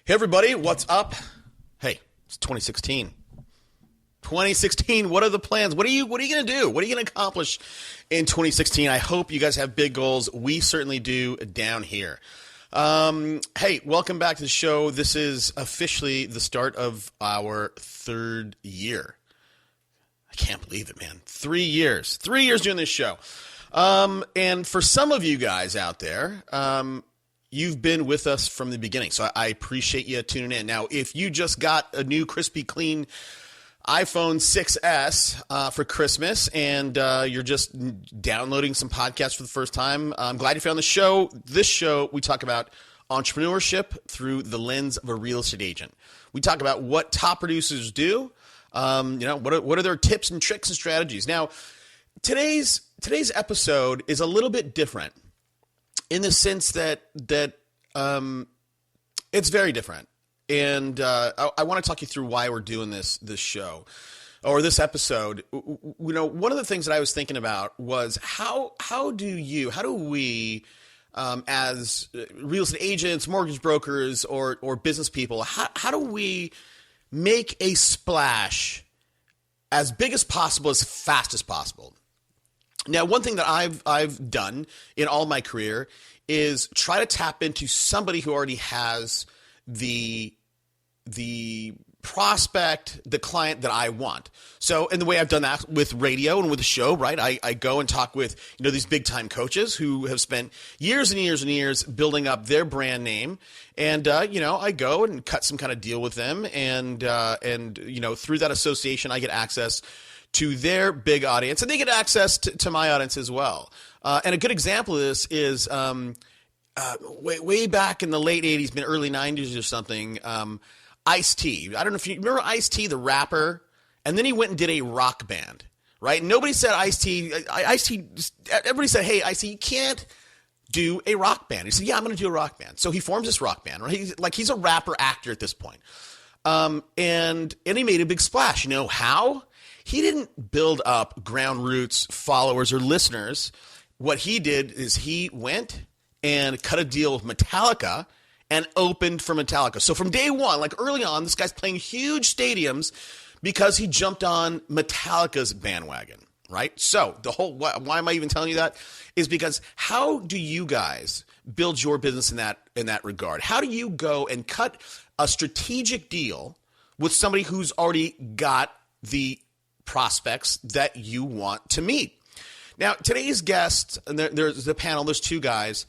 Hey everybody, what's up? Hey, it's 2016. 2016, what are the plans? What are you going to do? What are you going to accomplish in 2016? I hope you guys have big goals. We certainly do down here. Hey, welcome back to the show. This is officially the start of our third year. I can't believe it, man. 3 years. 3 years doing this show. And for some of you guys out there, you've been with us from the beginning, so I appreciate you tuning in. Now, if you just got a new crispy clean iPhone 6S for Christmas and you're just downloading some podcasts for the first time, I'm glad you found the show. This show, we talk about entrepreneurship through the lens of a real estate agent. We talk about what top producers do, what are their tips and tricks and strategies. Now, today's episode is a little bit different in the sense that it's very different. And I want to talk you through why we're doing this show or this episode. One of the things that I was thinking about was how do we as real estate agents, mortgage brokers, or business people, how do we make a splash as big as possible, as fast as possible? Now, one thing that I've done in all my career is try to tap into somebody who already has the prospect, the client that I want. So, and the way I've done that with radio and with the show, right? I go and talk with, these big time coaches who have spent years and years and years building up their brand name. And, I go and cut some kind of deal with them. And through that association, I get access to their big audience, and they get access to my audience as well. And a good example of this is way back in the late 80s, early 90s or something, Ice-T. I don't know if you remember Ice-T, the rapper, and then he went and did a rock band, right? Nobody said Ice-T. Everybody said, hey, Ice-T, you can't do a rock band. He said, yeah, I'm going to do a rock band. So he forms this rock band, right? He's a rapper actor at this point. And he made a big splash. You know how? He didn't build up ground roots followers or listeners. What he did is he went and cut a deal with Metallica and opened for Metallica. So from day one, like early on, this guy's playing huge stadiums because he jumped on Metallica's bandwagon, right? So why am I even telling you that? Is because how do you guys build your business in that regard? How do you go and cut a strategic deal with somebody who's already got the prospects that you want to meet? Now, today's guests, and there's the panel, there's two guys,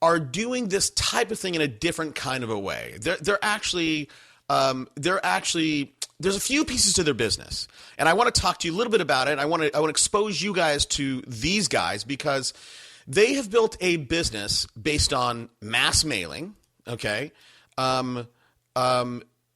are doing this type of thing in a different kind of a way. They're actually there's a few pieces to their business, and I want to talk to you a little bit about it. I want to expose you guys to these guys because they have built a business based on mass mailing. Okay.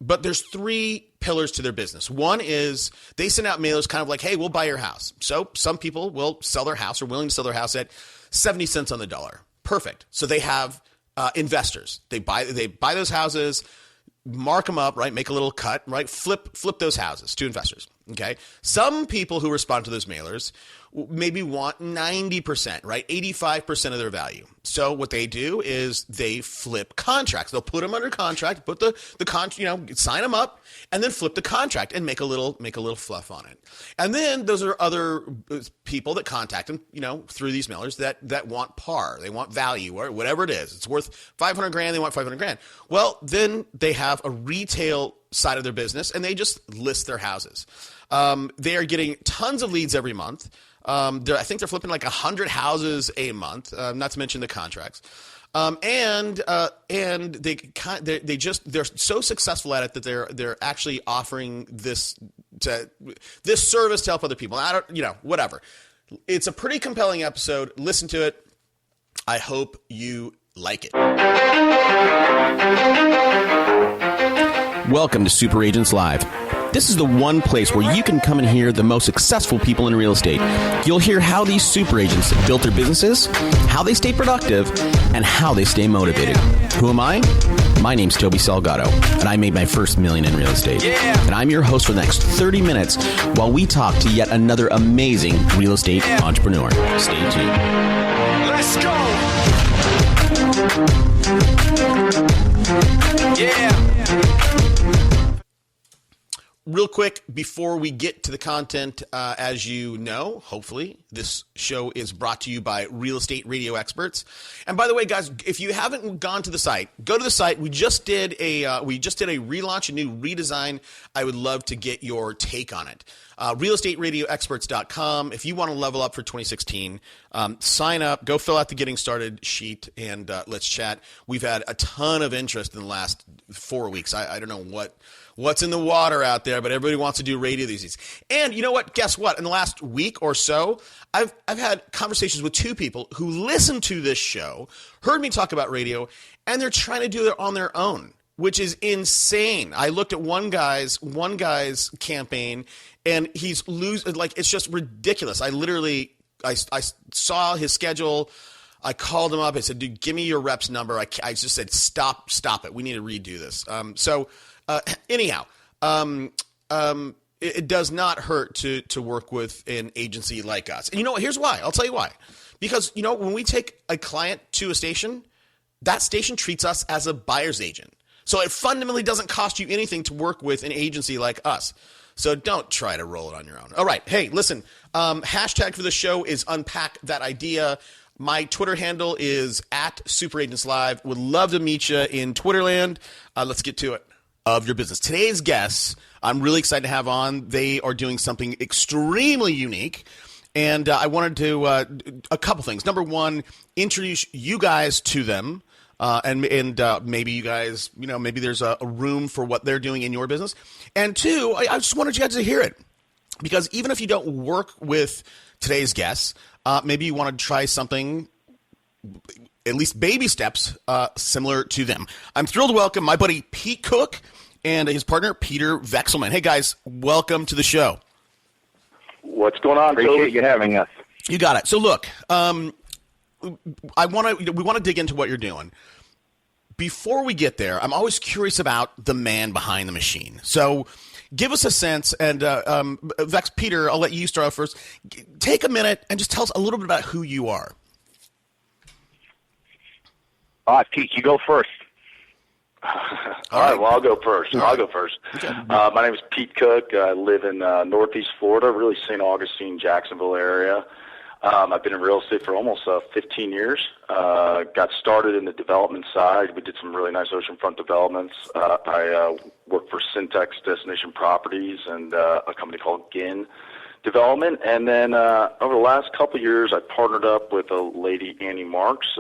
But there's three pillars to their business. One is they send out mailers kind of like, hey, we'll buy your house. So some people will sell their house or willing to sell their house at 70 cents on the dollar. Perfect. So they have investors. They buy those houses, mark them up, right? Make a little cut, right? Flip those houses to investors. Okay. Some people who respond to those mailers maybe want 90%, right? 85% of their value. So what they do is they flip contracts. They'll put them under contract, put the contract, sign them up, and then flip the contract and make a little fluff on it. And then those are other people that contact them, through these mailers that want par, they want value, or whatever it is. It's worth 500 grand. They want 500 grand. Well, then they have a retail side of their business and they just list their houses. They are getting tons of leads every month. I think they're flipping like 100 houses a month, not to mention the contracts. And they're so successful at it that they're actually offering this service to help other people. I don't, whatever. It's a pretty compelling episode. Listen to it. I hope you like it. Welcome to Super Agents Live. This is the one place where you can come and hear the most successful people in real estate. You'll hear how these super agents built their businesses, how they stay productive, and how they stay motivated. Who am I? My name's Toby Salgado, and I made my first million in real estate. And I'm your host for the next 30 minutes while we talk to yet another amazing real estate entrepreneur. Stay tuned. Let's go! Yeah. Real quick, before we get to the content, as you know, hopefully, this show is brought to you by Real Estate Radio Experts. And by the way, guys, if you haven't gone to the site, go to the site. We just did a relaunch, a new redesign. I would love to get your take on it. realestateradioexperts.com. If you want to level up for 2016, sign up, go fill out the Getting Started sheet, and let's chat. We've had a ton of interest in the last 4 weeks. I don't know what's in the water out there, but everybody wants to do radio these days. And you know what? Guess what? In the last week or so, I've had conversations with two people who listened to this show, heard me talk about radio, and they're trying to do it on their own, which is insane. I looked at one guy's campaign, and he's it's just ridiculous. I saw his schedule. I called him up. I said, dude, give me your rep's number. I just said, stop it. We need to redo this. Anyhow, it does not hurt to work with an agency like us. And you know what? Here's why. I'll tell you why. Because, when we take a client to a station, that station treats us as a buyer's agent. So it fundamentally doesn't cost you anything to work with an agency like us. So don't try to roll it on your own. All right. Hey, listen, hashtag for the show is Unpack That Idea. My Twitter handle is @SuperAgentsLive. Would love to meet you in Twitterland. Let's get to it. Of your business. Today's guests, I'm really excited to have on. They are doing something extremely unique. And I wanted to, a couple things. Number one, introduce you guys to them. And maybe you guys, maybe there's a room for what they're doing in your business. And two, I just wanted you guys to hear it. Because even if you don't work with today's guests, maybe you want to try something, at least baby steps, similar to them. I'm thrilled to welcome my buddy Pete Cook and his partner Peter Vexelman. Hey guys, welcome to the show. What's going on? Appreciate you having us. You got it. So look, we want to dig into what you're doing. Before we get there, I'm always curious about the man behind the machine. So give us a sense, and Peter, I'll let you start off first. Take a minute and just tell us a little bit about who you are. Pete, you go first. All right, well, I'll go first. Okay. My name is Pete Cook. I live in Northeast Florida, really St. Augustine, Jacksonville area. I've been in real estate for almost 15 years. Got started in the development side. We did some really nice oceanfront developments. I worked for Syntex Destination Properties and a company called GIN Development. And then over the last couple of years, I partnered up with a lady, Annie Marks,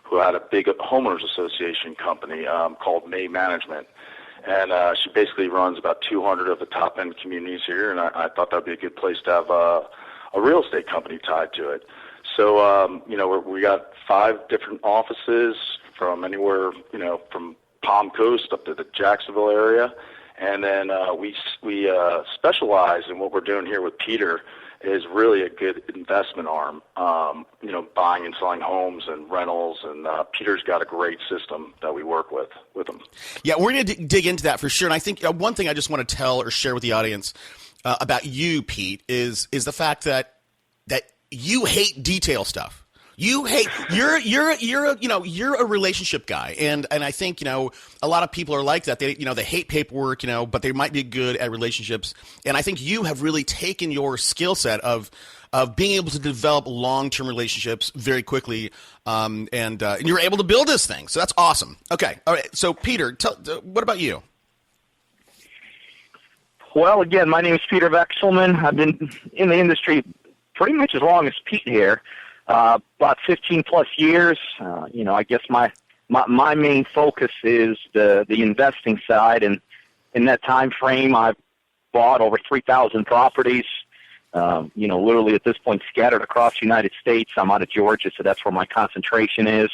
who had a big homeowners association company called May Management. And she basically runs about 200 of the top-end communities here, and I thought that would be a good place to have a real estate company tied to it. So, we got 5 different offices from anywhere, from Palm Coast up to the Jacksonville area. And then we specialize in what we're doing here with Peter is really a good investment arm, buying and selling homes and rentals. And Peter's got a great system that we work with him. Yeah, we're going to dig into that for sure. And I think one thing I just want to tell or share with the audience about you, Pete, is the fact that you hate detail stuff. You're a relationship guy, and I think a lot of people are like that. They hate paperwork, but they might be good at relationships. And I think you have really taken your skill set of being able to develop long-term relationships very quickly, and you're able to build this thing. So that's awesome. Okay, all right. So Peter, what about you? Well, again, my name is Peter Vexelman. I've been in the industry pretty much as long as Pete here. About 15 plus years. I guess my main focus is the investing side, and in that time frame, I've bought over 3,000 properties. Literally at this point scattered across the United States. I'm out of Georgia, so that's where my concentration is.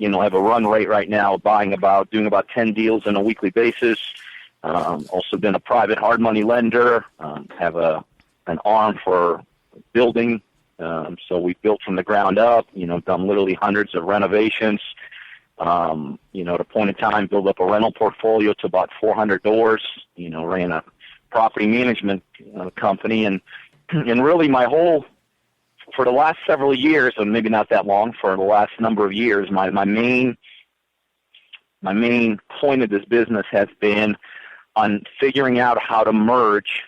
I have a run rate right now of doing about 10 deals on a weekly basis. Also been a private hard money lender. Have an arm for building. So we built from the ground up, done literally hundreds of renovations, at a point in time, build up a rental portfolio to about 400 doors, ran a property management company. And really for the last several years, and maybe not that long, for the last number of years, my main point of this business has been on figuring out how to merge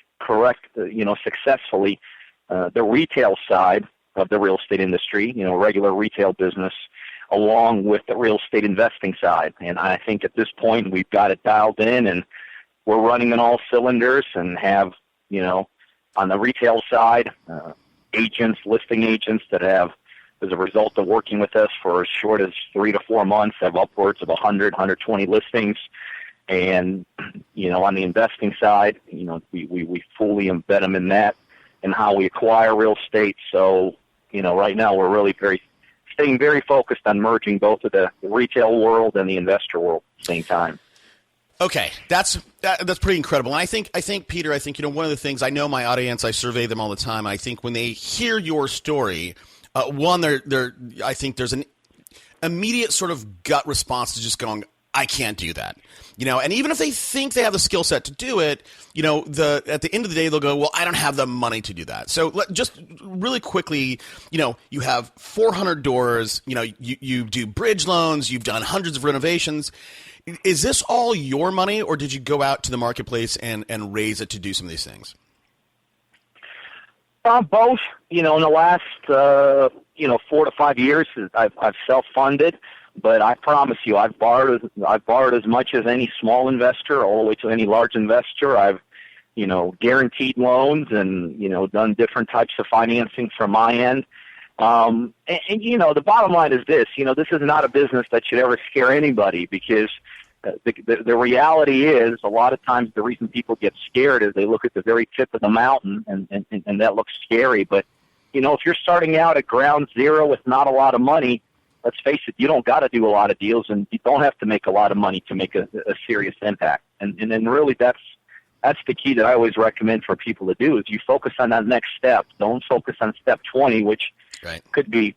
successfully the retail side of the real estate industry, regular retail business, along with the real estate investing side. And I think at this point we've got it dialed in, and we're running on all cylinders, and have, on the retail side, listing agents that have, as a result of working with us for as short as 3 to 4 months, have upwards of 100, 120 listings. And, on the investing side, we fully embed them in that and how we acquire real estate. So, right now we're really staying very focused on merging both of the retail world and the investor world at the same time. Okay, that's pretty incredible. And I think Peter, one of the things, I know my audience, I survey them all the time. I think when they hear your story, I think there's an immediate sort of gut response to just going, I can't do that. And even if they think they have the skill set to do it, at the end of the day, they'll go, well, I don't have the money to do that. So just really quickly, you have 400 doors, you do bridge loans, you've done hundreds of renovations. Is this all your money, or did you go out to the marketplace and raise it to do some of these things? Both. In the last 4 to 5 years, I've self-funded. But I promise you, I've borrowed as much as any small investor, all the way to any large investor. I've, guaranteed loans and, done different types of financing from my end. And the bottom line is this, this is not a business that should ever scare anybody, because the reality is, a lot of times the reason people get scared is they look at the very tip of the mountain, and that looks scary. But, if you're starting out at ground zero with not a lot of money, let's face it, you don't got to do a lot of deals, and you don't have to make a lot of money to make a serious impact. And then really that's the key that I always recommend for people to do, is you focus on that next step. Don't focus on step 20, which could be,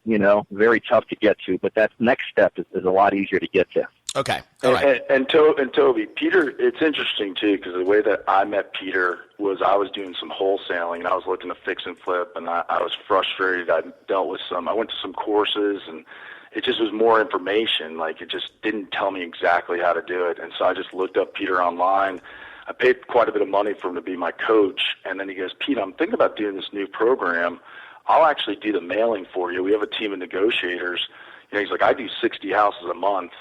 very tough to get to. But that next step is a lot easier to get to. Okay. All right. And Toby, Peter, it's interesting too, because the way that I met Peter was I was doing some wholesaling, and I was looking to fix and flip, and I was frustrated. I went to some courses, and it just was more information. Like, it just didn't tell me exactly how to do it. And so I just looked up Peter online. I paid quite a bit of money for him to be my coach. And then he goes, Pete, I'm thinking about doing this new program. I'll actually do the mailing for you. We have a team of negotiators. He's like, I do 60 houses a month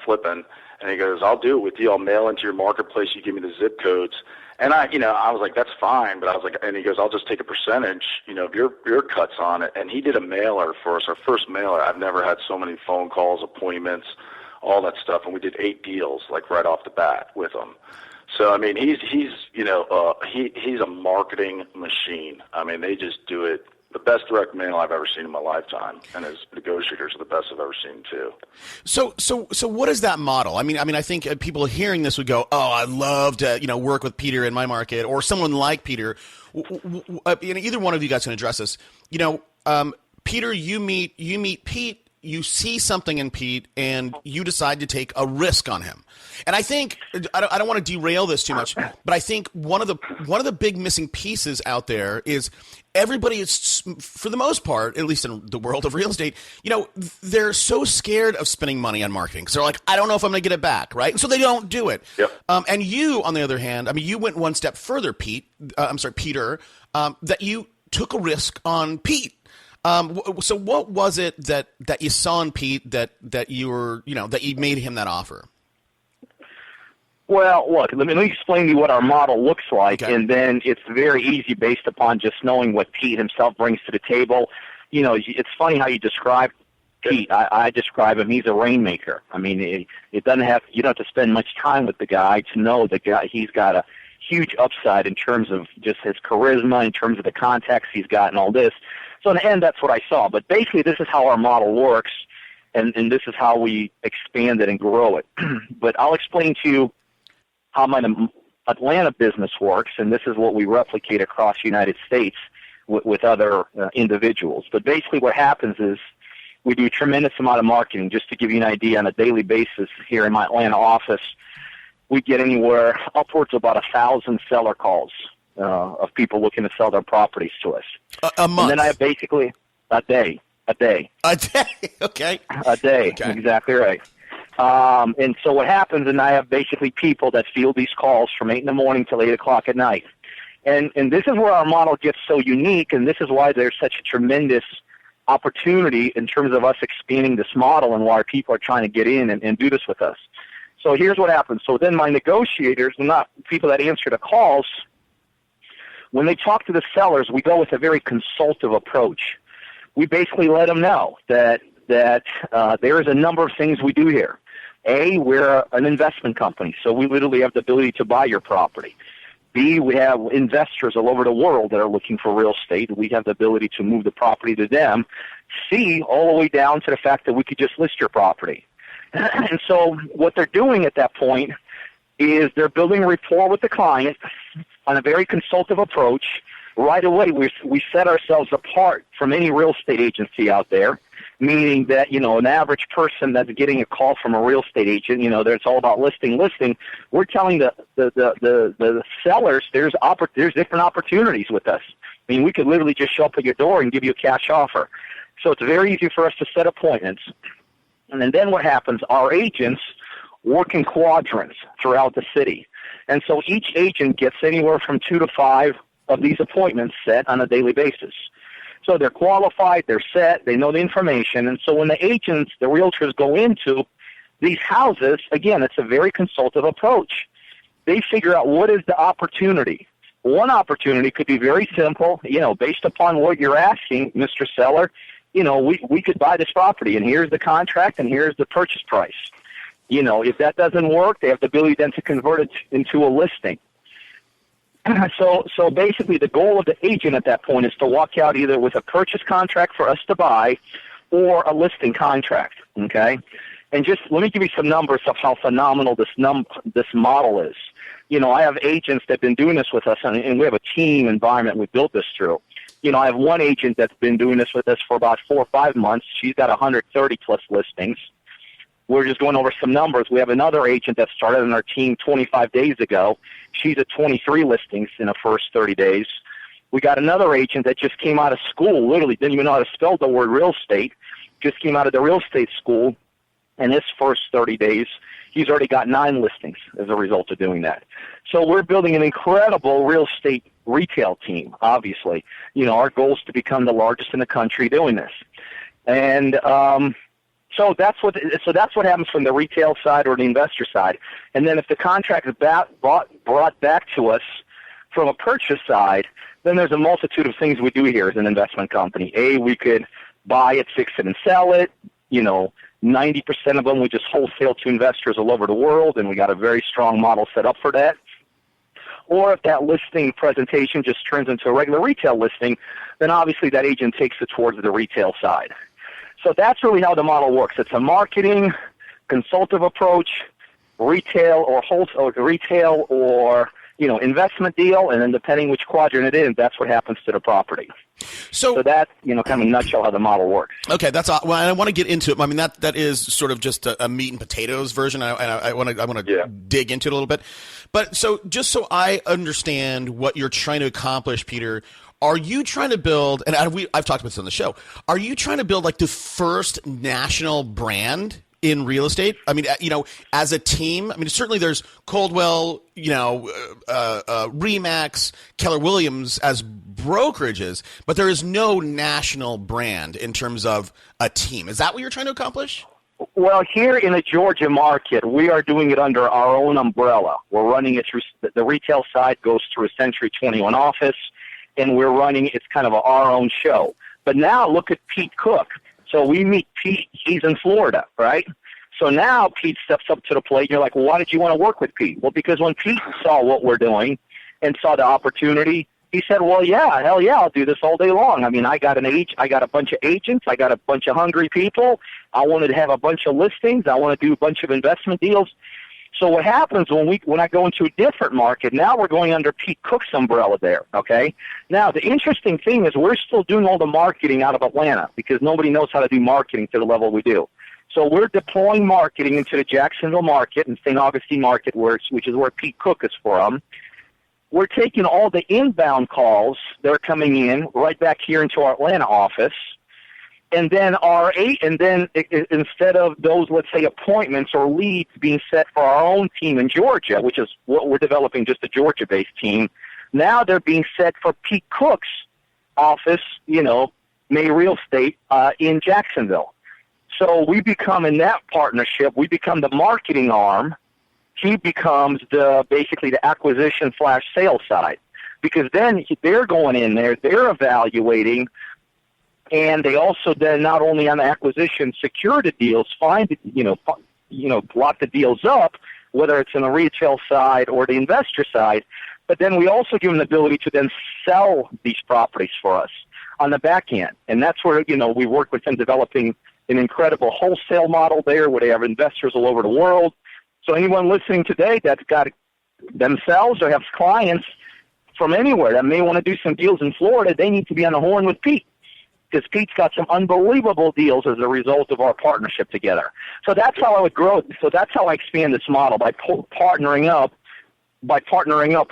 flipping. And he goes, I'll do it with you. I'll mail into your marketplace. You give me the zip codes. And I was like, that's fine. But I was like, and he goes, I'll just take a percentage, of your cuts on it. And he did a mailer for us, our first mailer. I've never had so many phone calls, appointments, all that stuff. And we did 8 deals, like right off the bat with him. So, I mean, he's a marketing machine. I mean, they just do it. The best direct mail I've ever seen in my lifetime, and his negotiators are the best I've ever seen too. So what is that model? I mean, I think people hearing this would go, "Oh, I'd love to, work with Peter in my market, or someone like Peter." Either one of you guys can address this. Peter, you meet Pete. You see something in Pete, and you decide to take a risk on him. And I think I don't want to derail this too much, but I think one of the big missing pieces out there is everybody is, for the most part, at least in the world of real estate, they're so scared of spending money on marketing. So they're like, I don't know if I'm going to get it back, right? So they don't do it. Yep. And you, on the other hand, you went one step further, Peter, that you took a risk on Pete. So what was it that you saw in Pete that you were, that you made him that offer? Well, look, let me explain to you what our model looks like, okay. And then it's very easy based upon just knowing what Pete himself brings to the table. It's funny how you describe Pete. I describe him, he's a rainmaker. I mean, you don't have to spend much time with the guy to know the guy. He's got a huge upside in terms of just his charisma, in terms of the contacts he's got and all this. So in the end, that's what I saw. But basically, this is how our model works, and this is how we expand it and grow it. But I'll explain to you how my Atlanta business works, and this is what we replicate across the United States with other individuals. But basically what happens is we do a tremendous amount of marketing. Just to give you an idea, on a daily basis here in my Atlanta office, we get anywhere upwards of about 1,000 seller calls of people looking to sell their properties to us. A month? And then I have basically a day. A day, okay. A day, okay. Exactly right. And so what happens, and I have basically people that field these calls from 8 in the morning till 8 o'clock at night. And this is where our model gets so unique, and this is why there's such a tremendous opportunity in terms of us expanding this model and why people are trying to get in and do this with us. So here's what happens. So then my negotiators, not people that answer the calls, when they talk to the sellers, we go with a very consultative approach. We basically let them know that there is a number of things we do here. A, we're an investment company, so we literally have the ability to buy your property. B, we have investors all over the world that are looking for real estate. We have the ability to move the property to them. C, all the way down to the fact that we could just list your property. And so what they're doing at that point is they're building rapport with the client on a very consultative approach. Right away, we set ourselves apart from any real estate agency out there, meaning that, an average person that's getting a call from a real estate agent, that it's all about listing. We're telling the sellers there's different opportunities with us. I mean, we could literally just show up at your door and give you a cash offer. So it's very easy for us to set appointments. And then what happens, our agents work in quadrants throughout the city. And so each agent gets anywhere from 2 to 5 of these appointments set on a daily basis. So they're qualified, they're set, they know the information. And so when the agents, the realtors go into these houses, again, it's a very consultative approach. They figure out what is the opportunity. One opportunity could be very simple, based upon what you're asking, Mr. Seller, we could buy this property, and here's the contract, and here's the purchase price. If that doesn't work, they have the ability then to convert it into a listing. So basically the goal of the agent at that point is to walk out either with a purchase contract for us to buy or a listing contract, okay? And just let me give you some numbers of how phenomenal this model is. I have agents that have been doing this with us, and we have a team environment we built this through. I have one agent that's been doing this with us for about 4 or 5 months. She's got 130-plus listings. We're just going over some numbers. We have another agent that started on our team 25 days ago. She's at 23 listings in the first 30 days. We got another agent that just came out of school, literally didn't even know how to spell the word real estate, just came out of the real estate school, and his first 30 days, he's already got 9 listings as a result of doing that. So we're building an incredible real estate retail team, obviously. Our goal is to become the largest in the country doing this. And So that's what happens from the retail side or the investor side. And then if the contract is brought back to us from a purchase side, then there's a multitude of things we do here as an investment company. A, we could buy it, fix it, and sell it. 90% of them we just wholesale to investors all over the world, and we got a very strong model set up for that. Or if that listing presentation just turns into a regular retail listing, then obviously that agent takes it towards the retail side. So that's really how the model works. It's a marketing, consultative approach, retail or wholesale, retail or investment deal, and then depending which quadrant it is, that's what happens to the property. So that's kind of a nutshell how the model works. Okay, that's well. I want to get into it. I mean, that is sort of just a meat and potatoes version. I want to dig into it a little bit. But just so I understand what you're trying to accomplish, Peter. Are you trying to build, and I've talked about this on the show, are you trying to build like the first national brand in real estate? I mean, as a team, I mean, certainly there's Coldwell, Remax, Keller Williams as brokerages, but there is no national brand in terms of a team. Is that what you're trying to accomplish? Well, here in the Georgia market, we are doing it under our own umbrella. We're running it through, the retail side goes through a Century 21 office, and we're running it's kind of our own show. But now look at Pete Cook. So we meet Pete. He's in Florida, right? So now Pete steps up to the plate. And you're like, well, why did you want to work with Pete? Well, because when Pete saw what we're doing and saw the opportunity, he said, well, yeah, hell yeah, I'll do this all day long. I mean, I got a bunch of agents. I got a bunch of hungry people. I wanted to have a bunch of listings. I want to do a bunch of investment deals. So what happens when I go into a different market, now we're going under Pete Cook's umbrella there, okay? Now, the interesting thing is we're still doing all the marketing out of Atlanta because nobody knows how to do marketing to the level we do. So we're deploying marketing into the Jacksonville market and St. Augustine market, which is where Pete Cook is from. We're taking all the inbound calls that are coming in right back here into our Atlanta office, And then instead of those, let's say, appointments or leads being set for our own team in Georgia, which is what we're developing, just a Georgia-based team, now they're being set for Pete Cook's office, May Real Estate in Jacksonville. So we become, in that partnership, we become the marketing arm. He becomes basically the acquisition/sales side, because then they're going in there, they're evaluating, and they also then not only on the acquisition secure the deals, lock the deals up, whether it's in the retail side or the investor side, but then we also give them the ability to then sell these properties for us on the back end. And that's where, we work with them developing an incredible wholesale model there where they have investors all over the world. So anyone listening today that's got themselves or has clients from anywhere that may want to do some deals in Florida, they need to be on the horn with Pete, because Pete's got some unbelievable deals as a result of our partnership together. So that's how I would grow. So that's how I expand this model, by partnering up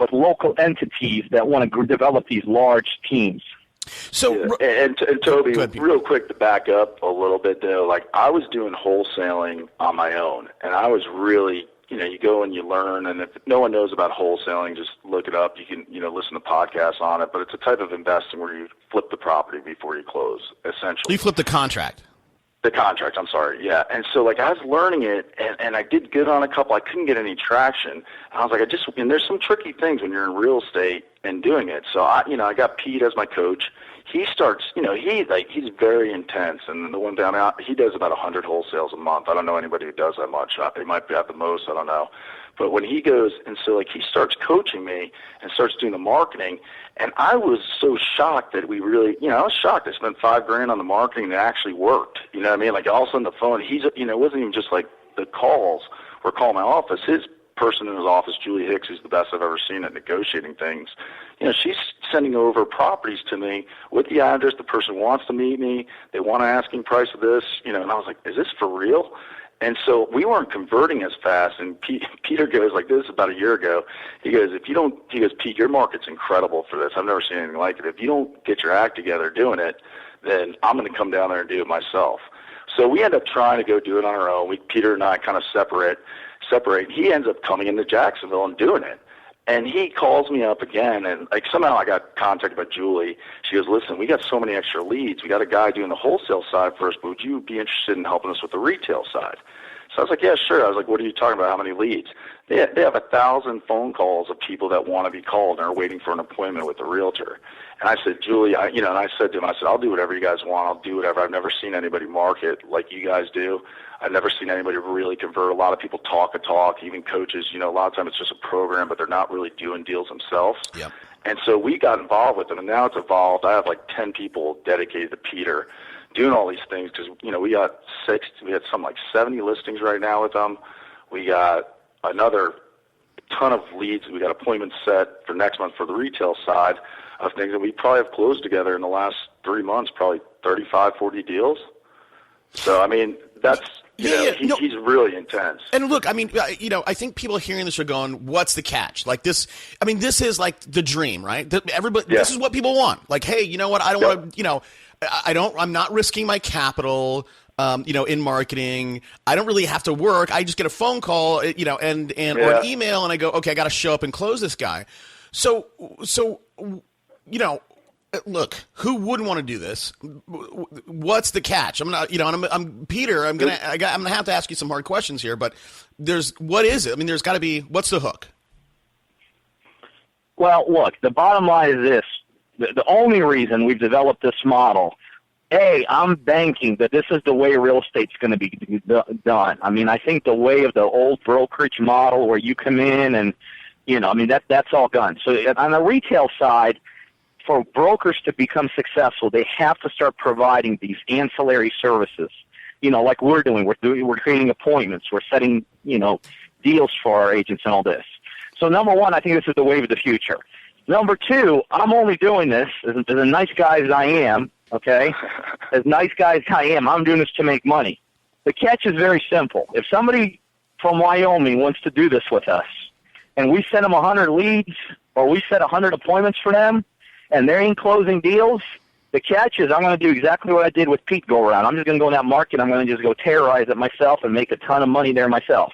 with local entities that want to develop these large teams. So, and Toby, real quick to back up a little bit though, like I was doing wholesaling on my own, and I was really, you go and you learn, and if no one knows about wholesaling, just look it up. You can, listen to podcasts on it, but it's a type of investing where you flip the property before you close, essentially. You flip the contract. The contract, I'm sorry, yeah. And so, I was learning it, and I did good on a couple. I couldn't get any traction. And I was like, and there's some tricky things when you're in real estate and doing it. So, I got Pete as my coach. He starts, he's very intense. And the one down out, he does about 100 wholesales a month. I don't know anybody who does that much. He might be at the most, I don't know. But when he goes, and so, he starts coaching me and starts doing the marketing, and I was so shocked that we really, I was shocked. I spent $5,000 on the marketing and it actually worked. You know what I mean? All of a sudden the phone, it wasn't even just the calls were calling my office. His person in his office, Julie Hicks, who's the best I've ever seen at negotiating things. She's sending over properties to me with the address. The person wants to meet me. They want an asking price of this, and I was like, is this for real? And so we weren't converting as fast. And Peter goes, this about a year ago, he goes, Pete, your market's incredible for this. I've never seen anything like it. If you don't get your act together doing it, then I'm going to come down there and do it myself. So we end up trying to go do it on our own. Peter and I kind of separate. He ends up coming into Jacksonville and doing it. And he calls me up again, and somehow I got contacted by Julie. She goes, listen, we got so many extra leads. We got a guy doing the wholesale side first, but would you be interested in helping us with the retail side? So I was like, yeah, sure. I was like, what are you talking about? How many leads? They have 1,000 phone calls of people that want to be called and are waiting for an appointment with a realtor. And I said, Julie, and I said to him, I'll do whatever you guys want. I'll do whatever. I've never seen anybody market like you guys do. I've never seen anybody really convert. A lot of people talk a talk, even coaches. A lot of times it's just a program, but they're not really doing deals themselves. Yep. And so we got involved with them, and now it's evolved. I have 10 people dedicated to Peter doing all these things because, we had something like 70 listings right now with them. We got another ton of leads. We got appointments set for next month for the retail side of things, and we probably have closed together in the last 3 months, probably 35, 40 deals. So, that's, he's really intense. And look, I think people hearing this are going, what's the catch? This is the dream, right? This is what people want. Hey, you know what? I don't want to, I'm not risking my capital, in marketing. I don't really have to work. I just get a phone call, or an email, and I go, okay, I got to show up and close this guy. So, look, who wouldn't want to do this? What's the catch? I'm Peter. I'm gonna have to ask you some hard questions here, but what is it? There's got to be, what's the hook? Well, look, the bottom line is this: the only reason we've developed this model, I'm banking that this is the way real estate's going to be done. I think the way of the old brokerage model where you come in and, that's all gone. So on the retail side, for brokers to become successful, they have to start providing these ancillary services, like we're doing. We're creating appointments. We're setting, deals for our agents and all this. So number one, I think this is the wave of the future. Number two, I'm only doing this as a nice guy as I am, okay? As nice guy as I am, I'm doing this to make money. The catch is very simple. If somebody from Wyoming wants to do this with us, and we send them 100 leads, or we set 100 appointments for them, and they're in closing deals, The catch is I'm going to do exactly what I did with Pete go around. I'm just going to go in that market. I'm going to just go terrorize it myself and make a ton of money there myself.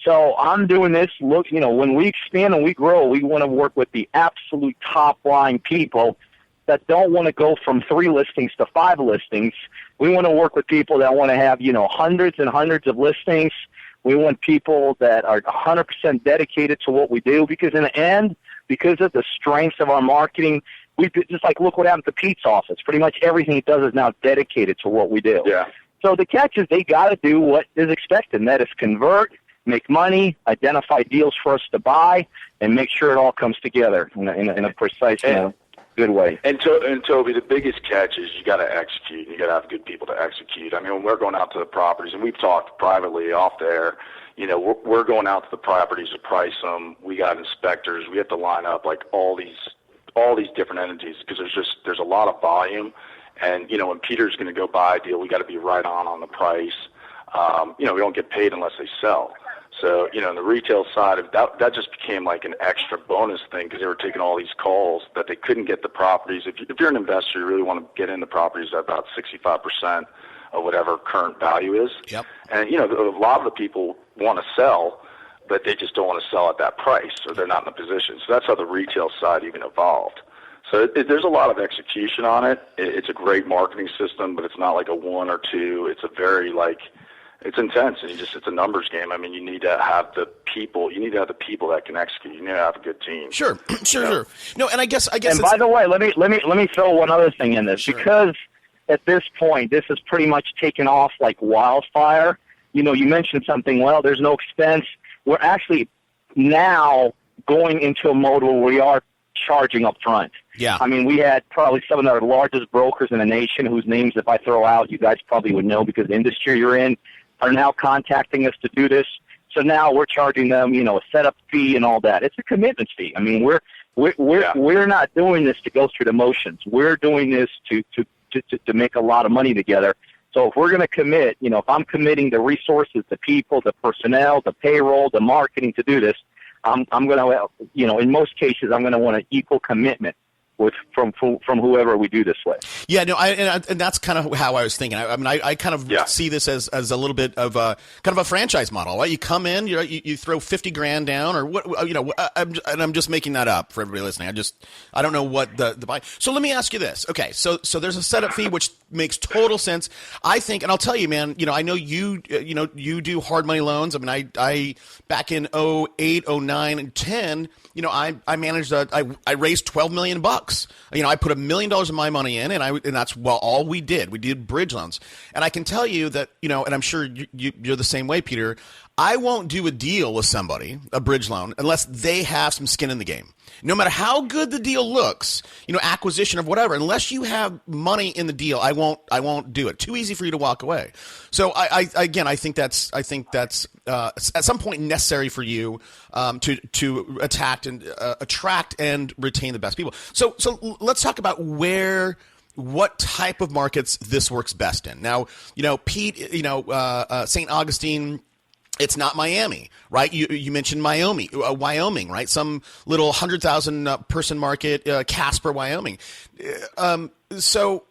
So I'm doing this. Look, when we expand and we grow, we want to work with the absolute top-line people that don't want to go from 3 listings to 5 listings. We want to work with people that want to have, hundreds and hundreds of listings. We want people that are 100% dedicated to what we do, because in the end, because of the strengths of our marketing, we just look what happened to Pete's office. Pretty much everything he does is now dedicated to what we do. Yeah. So the catch is they got to do what is expected, and that is convert, make money, identify deals for us to buy, and make sure it all comes together in a precise, good way. And Toby, the biggest catch is you got to execute. You got to have good people to execute. I mean, when we're going out to the properties, and we've talked privately off there, we're going out to the properties to price them. We got inspectors. We have to line up all these different entities, because there's a lot of volume. And when Peter's going to go buy a deal, we got to be right on the price. We don't get paid unless they sell. So, in the retail side, that just became like an extra bonus thing, because they were taking all these calls that they couldn't get the properties. If you're an investor, you really want to get in the properties at about 65% of whatever current value is. Yep. And, a lot of the people want to sell, but they just don't want to sell at that price, or they're not in a position. So that's how the retail side even evolved. So there's a lot of execution on it. It's a great marketing system, but it's not like a 1 or 2. It's a very it's intense, and it's a numbers game. I mean, you need to have the people. You need to have the people that can execute. You need to have a good team. Sure. No, and I guess. And by the way, let me throw one other thing in this, because at this point, this is pretty much taken off like wildfire. You mentioned something. Well, there's no expense. We're actually now going into a mode where we are charging up front. Yeah. I mean, we had probably some of our largest brokers in the nation, whose names, if I throw out, you guys probably would know, because the industry you're in, are now contacting us to do this. So now we're charging them, a setup fee and all that. It's a commitment fee. I mean, we're not doing this to go through the motions. We're doing this to make a lot of money together. So if we're going to commit, if I'm committing the resources, the people, the personnel, the payroll, the marketing to do this, I'm going to, in most cases, I'm going to want an equal commitment from whoever we do this with. Yeah, no, and that's kind of how I was thinking. I kind of see this as a little bit of a kind of a franchise model. Right? You come in, you throw $50,000 down, or what? I'm just making that up for everybody listening. I don't know what the buy. So let me ask you this. Okay, so there's a setup fee, which makes total sense. I think, and I'll tell you, man. I know you do hard money loans. I mean, I back in 2008, 2009, and 10. I managed I raised $12 million. I put $1 million of my money in, and that's all we did. We did bridge loans, and I can tell you that and I'm sure you're the same way, Peter. I won't do a deal with somebody, a bridge loan, unless they have some skin in the game. No matter how good the deal looks, acquisition of whatever, unless you have money in the deal, I won't do it. Too easy for you to walk away. So I think that's at some point necessary for you to attract and retain the best people. So let's talk about what type of markets this works best in. Now, Pete, St. Augustine. It's not Miami, right? You mentioned Wyoming, right? Some little 100,000 person market, Casper, Wyoming. So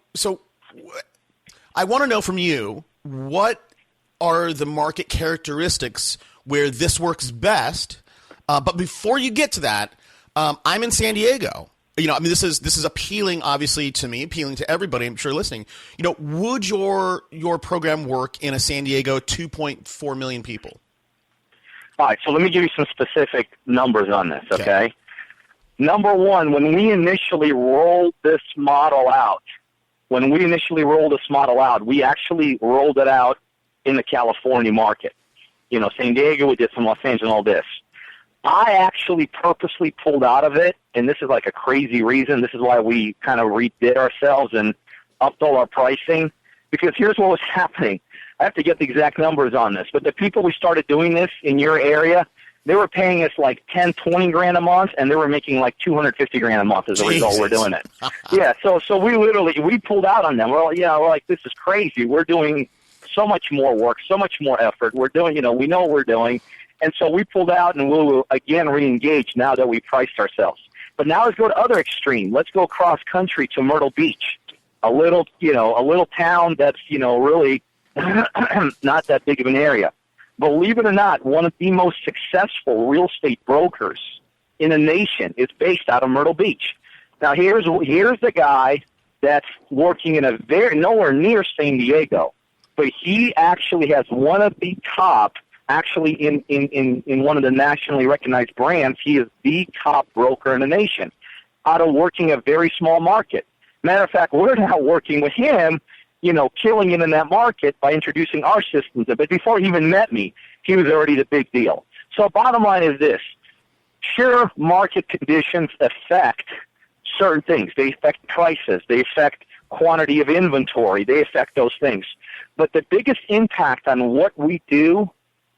I want to know from you, what are the market characteristics where this works best? But before you get to that, I'm in San Diego. This is appealing, obviously, to me, appealing to everybody, I'm sure, listening. Would your program work in a San Diego 2.4 million people? All right, so let me give you some specific numbers on this, okay? Number one, when we initially rolled this model out, we actually rolled it out in the California market. San Diego, we did some Los Angeles and all this. I actually purposely pulled out of it, and this is like a crazy reason. This is why we kind of redid ourselves and upped all our pricing, because here's what was happening. I have to get the exact numbers on this, but the people we started doing this in your area, they were paying us like $10-20 a month, and they were making like $250 a month as a result. We're doing it. Yeah, so we pulled out on them. We're like, this is crazy. We're doing so much more work, so much more effort. We're doing, we know what we're doing. And so we pulled out, and we'll again re-engage now that we priced ourselves. But now let's go to other extreme. Let's go cross country to Myrtle Beach. a little town that's, really not that big of an area. Believe it or not, one of the most successful real estate brokers in the nation is based out of Myrtle Beach. Now, here's the guy that's working in a nowhere near San Diego, but he actually has one of the top, actually in one of the nationally recognized brands. He is the top broker in the nation out of working a very small market. Matter of fact, we're now working with him, killing it in that market by introducing our systems. But before he even met me, he was already the big deal. So bottom line is this. Sure, market conditions affect certain things. They affect prices. They affect quantity of inventory. They affect those things. But the biggest impact on what we do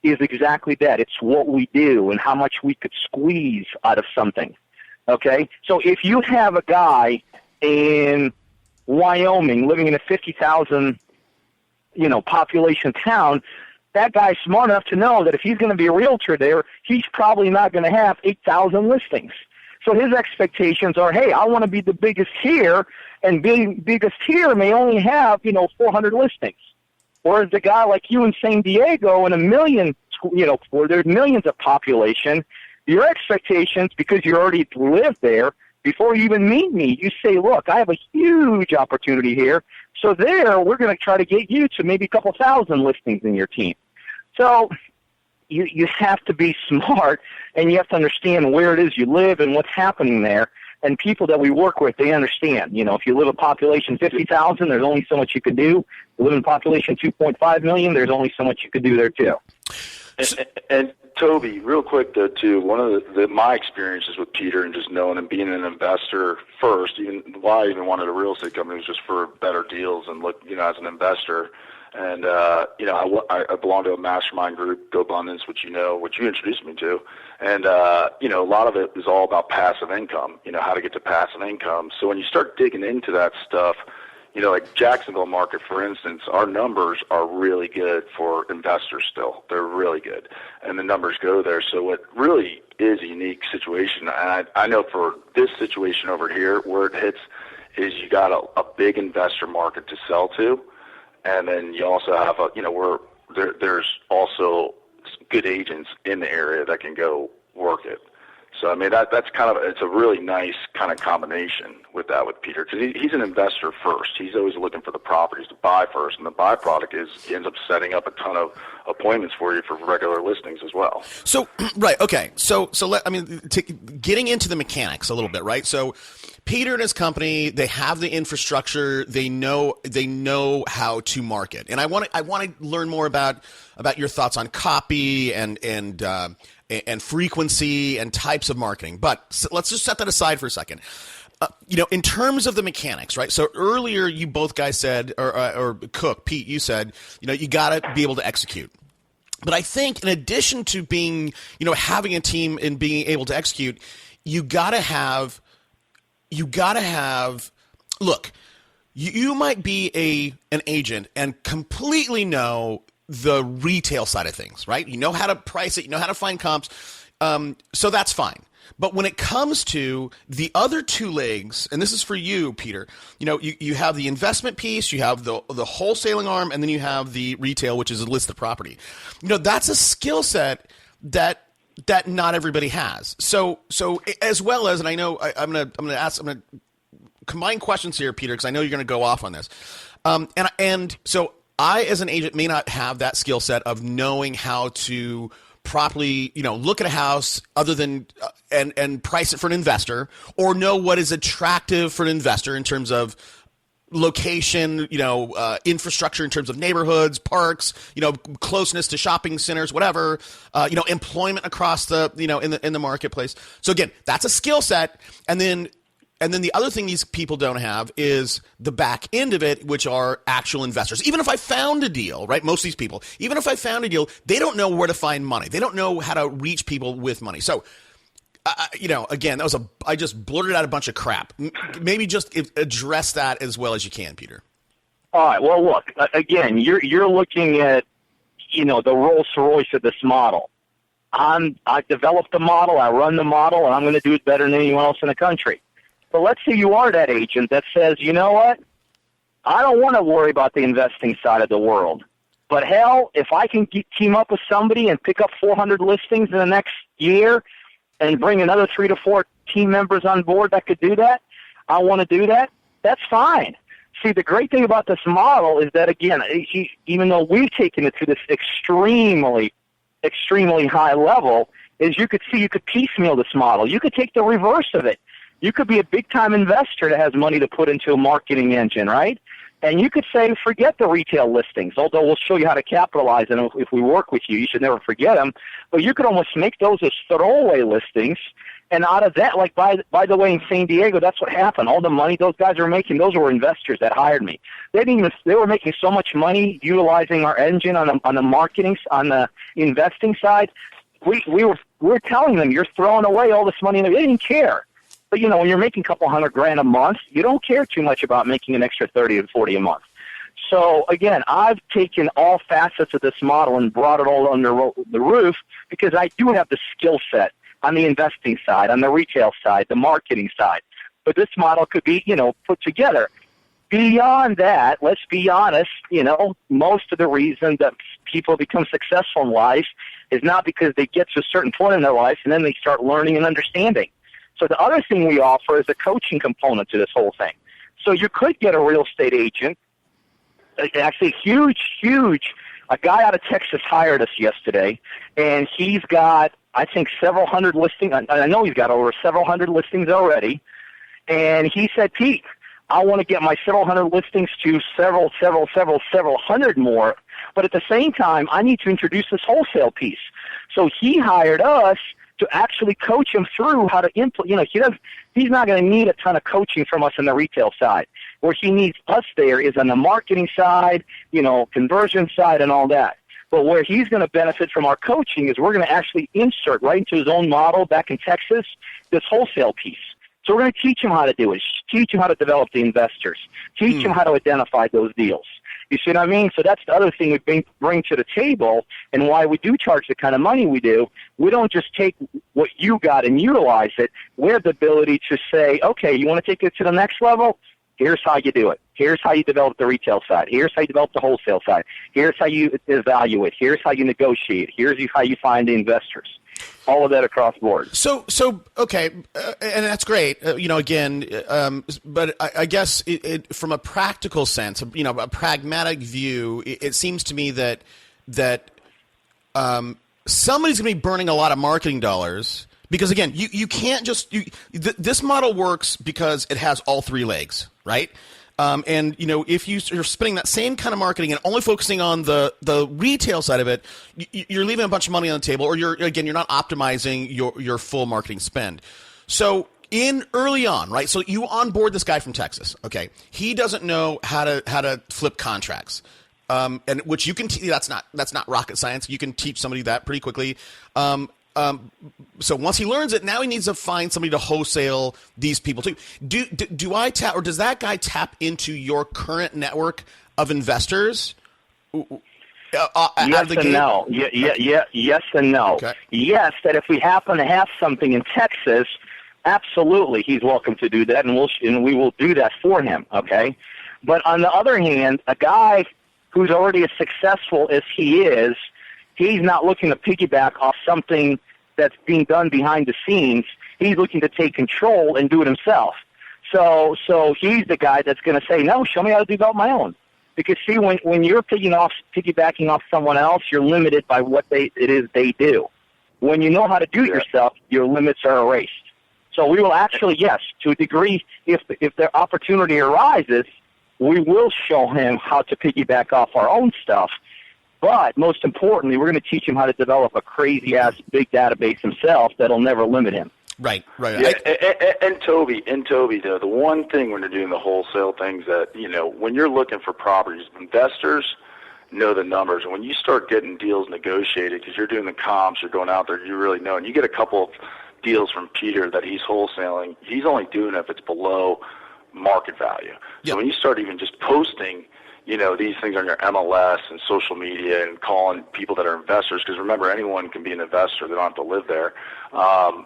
is exactly that. It's what we do and how much we could squeeze out of something. Okay? So if you have a guy in Wyoming living in a 50,000, population town, that guy's smart enough to know that if he's going to be a realtor there, he's probably not going to have 8,000 listings. So his expectations are, hey, I want to be the biggest here, and being biggest here may only have, 400 listings. Whereas the guy like you in San Diego in a million, where there's millions of population, your expectations, because you already live there, before you even meet me, you say, look, I have a huge opportunity here. So there, we're going to try to get you to maybe a couple thousand listings in your team. So you have to be smart, and you have to understand where it is you live and what's happening there. And people that we work with, they understand. If you live in population 50,000, there's only so much you can do. If you live in population 2.5 million, there's only so much you can do there too. And Toby, real quick though too, one of my experiences with Peter and just knowing and being an investor first, even why I even wanted a real estate company was just for better deals and look, as an investor. And I belong to a mastermind group, Go Abundance, which you introduced me to. And a lot of it is all about passive income, how to get to passive income. So when you start digging into that stuff, like Jacksonville market, for instance, our numbers are really good for investors still. They're really good. And the numbers go there. So what really is a unique situation, and I know for this situation over here, where it hits is you got a big investor market to sell to. And then you also have there's also good agents in the area that can go work it. So, that's it's a really nice kind of combination with Peter, because he's an investor first. He's always looking for the properties to buy first, and the byproduct is he ends up setting up a ton of appointments for you for regular listings as well. So, right, okay. So getting into the mechanics a little bit, right? So, Peter and his company, they have the infrastructure. They know how to market, and I want to learn more about your thoughts on copy and frequency and types of marketing. But let's just set that aside for a second. In terms of the mechanics, right? So earlier, you both guys said, or Cook, Pete, you said, you got to be able to execute. But I think in addition to being, having a team and being able to execute, you got to have. Look, you might be an agent and completely know the retail side of things, right? You know how to price it, you know how to find comps, so that's fine. But when it comes to the other two legs, and this is for you, Peter, you have the investment piece, you have the wholesaling arm, and then you have the retail, which is a listed property. That's a skill set that not everybody has. So as well as, and I know I'm gonna combine questions here, Peter, because I know you're gonna go off on this, and so I, as an agent, may not have that skill set of knowing how to properly, look at a house other than and price it for an investor, or know what is attractive for an investor in terms of location, infrastructure in terms of neighborhoods, parks, closeness to shopping centers, whatever, employment across the, in the marketplace. So again, that's a skill set, and then the other thing these people don't have is the back end of it, which are actual investors. Even if I found a deal, right? Most of these people, even if I found a deal, they don't know where to find money. They don't know how to reach people with money. So, again, I just blurted out a bunch of crap. Maybe just address that as well as you can, Peter. All right. Well, look, again, you're looking at, the Rolls Royce of this model. I developed the model, I run the model, and I'm going to do it better than anyone else in the country. But let's say you are that agent that says, you know what? I don't want to worry about the investing side of the world. But hell, if I can team up with somebody and pick up 400 listings in the next year and bring another 3 to 4 team members on board that could do that, I want to do that. That's fine. See, the great thing about this model is that, again, even though we've taken it to this extremely, extremely high level, is you could piecemeal this model. You could take the reverse of it. You could be a big-time investor that has money to put into a marketing engine, right? And you could say, forget the retail listings, although we'll show you how to capitalize them if we work with you. You should never forget them. But you could almost make those as throwaway listings. And out of that, like, by the way, in San Diego, that's what happened. All the money those guys were making, those were investors that hired me. They were making so much money utilizing our engine on the marketing, on the investing side. We were telling them, you're throwing away all this money. And they didn't care. But, when you're making a couple $100,000 a month, you don't care too much about making an extra 30 and 40 a month. So, again, I've taken all facets of this model and brought it all under the roof because I do have the skill set on the investing side, on the retail side, the marketing side. But this model could be, put together. Beyond that, let's be honest, most of the reason that people become successful in life is not because they get to a certain point in their life and then they start learning and understanding. So the other thing we offer is a coaching component to this whole thing. So you could get a real estate agent, actually a guy out of Texas hired us yesterday, and he's got, I think, several hundred listings. I know he's got over several hundred listings already. And he said, Pete, I want to get my several hundred listings to several hundred more. But at the same time, I need to introduce this wholesale piece. So he hired us to actually coach him through how to implement. He's not going to need a ton of coaching from us on the retail side. Where he needs us there is on the marketing side, conversion side and all that. But where he's going to benefit from our coaching is we're going to actually insert right into his own model back in Texas this wholesale piece. So we're going to teach him how to do it, teach him how to develop the investors, teach him how to identify those deals. You see what I mean? So that's the other thing we bring to the table and why we do charge the kind of money we do. We don't just take what you got and utilize it. We have the ability to say, okay, you want to take it to the next level? Here's how you do it. Here's how you develop the retail side. Here's how you develop the wholesale side. Here's how you evaluate. Here's how you negotiate. Here's how you find the investors. All of that across board. So okay, and that's great. But I guess from a practical sense, a pragmatic view, it seems to me that somebody's going to be burning a lot of marketing dollars because again, you can't just this model works because it has all three legs, right? And if you're spending that same kind of marketing and only focusing on the retail side of it, you're leaving a bunch of money on the table, or you're not optimizing your full marketing spend. So early on, right? So you onboard this guy from Texas. Okay, he doesn't know how to flip contracts, and which you can. That's not rocket science. You can teach somebody that pretty quickly. So once he learns it, now he needs to find somebody to wholesale these people too. Do I tap, or does that guy tap into your current network of investors? Yes and no. Yes and no. Okay. Yes, that if we happen to have something in Texas, absolutely, he's welcome to do that, and we will do that for him. Okay. But on the other hand, a guy who's already as successful as he is, he's not looking to piggyback off something that's being done behind the scenes. He's looking to take control and do it himself. So he's the guy that's going to say, no, show me how to develop my own. Because, see, when you're piggybacking off someone else, you're limited by what it is they do. When you know how to do it yourself, your limits are erased. So we will actually, yes, to a degree, if the opportunity arises, we will show him how to piggyback off our own stuff. But most importantly, we're going to teach him how to develop a crazy-ass big database himself that'll never limit him. Right. Yeah, and Toby, though, the one thing when you're doing the wholesale things that, when you're looking for properties, investors know the numbers. And when you start getting deals negotiated, because you're doing the comps, you're going out there, you really know, and you get a couple of deals from Peter that he's wholesaling, he's only doing it if it's below market value. So when you start even just posting, these things on your MLS and social media and calling people that are investors, because remember, anyone can be an investor. They don't have to live there.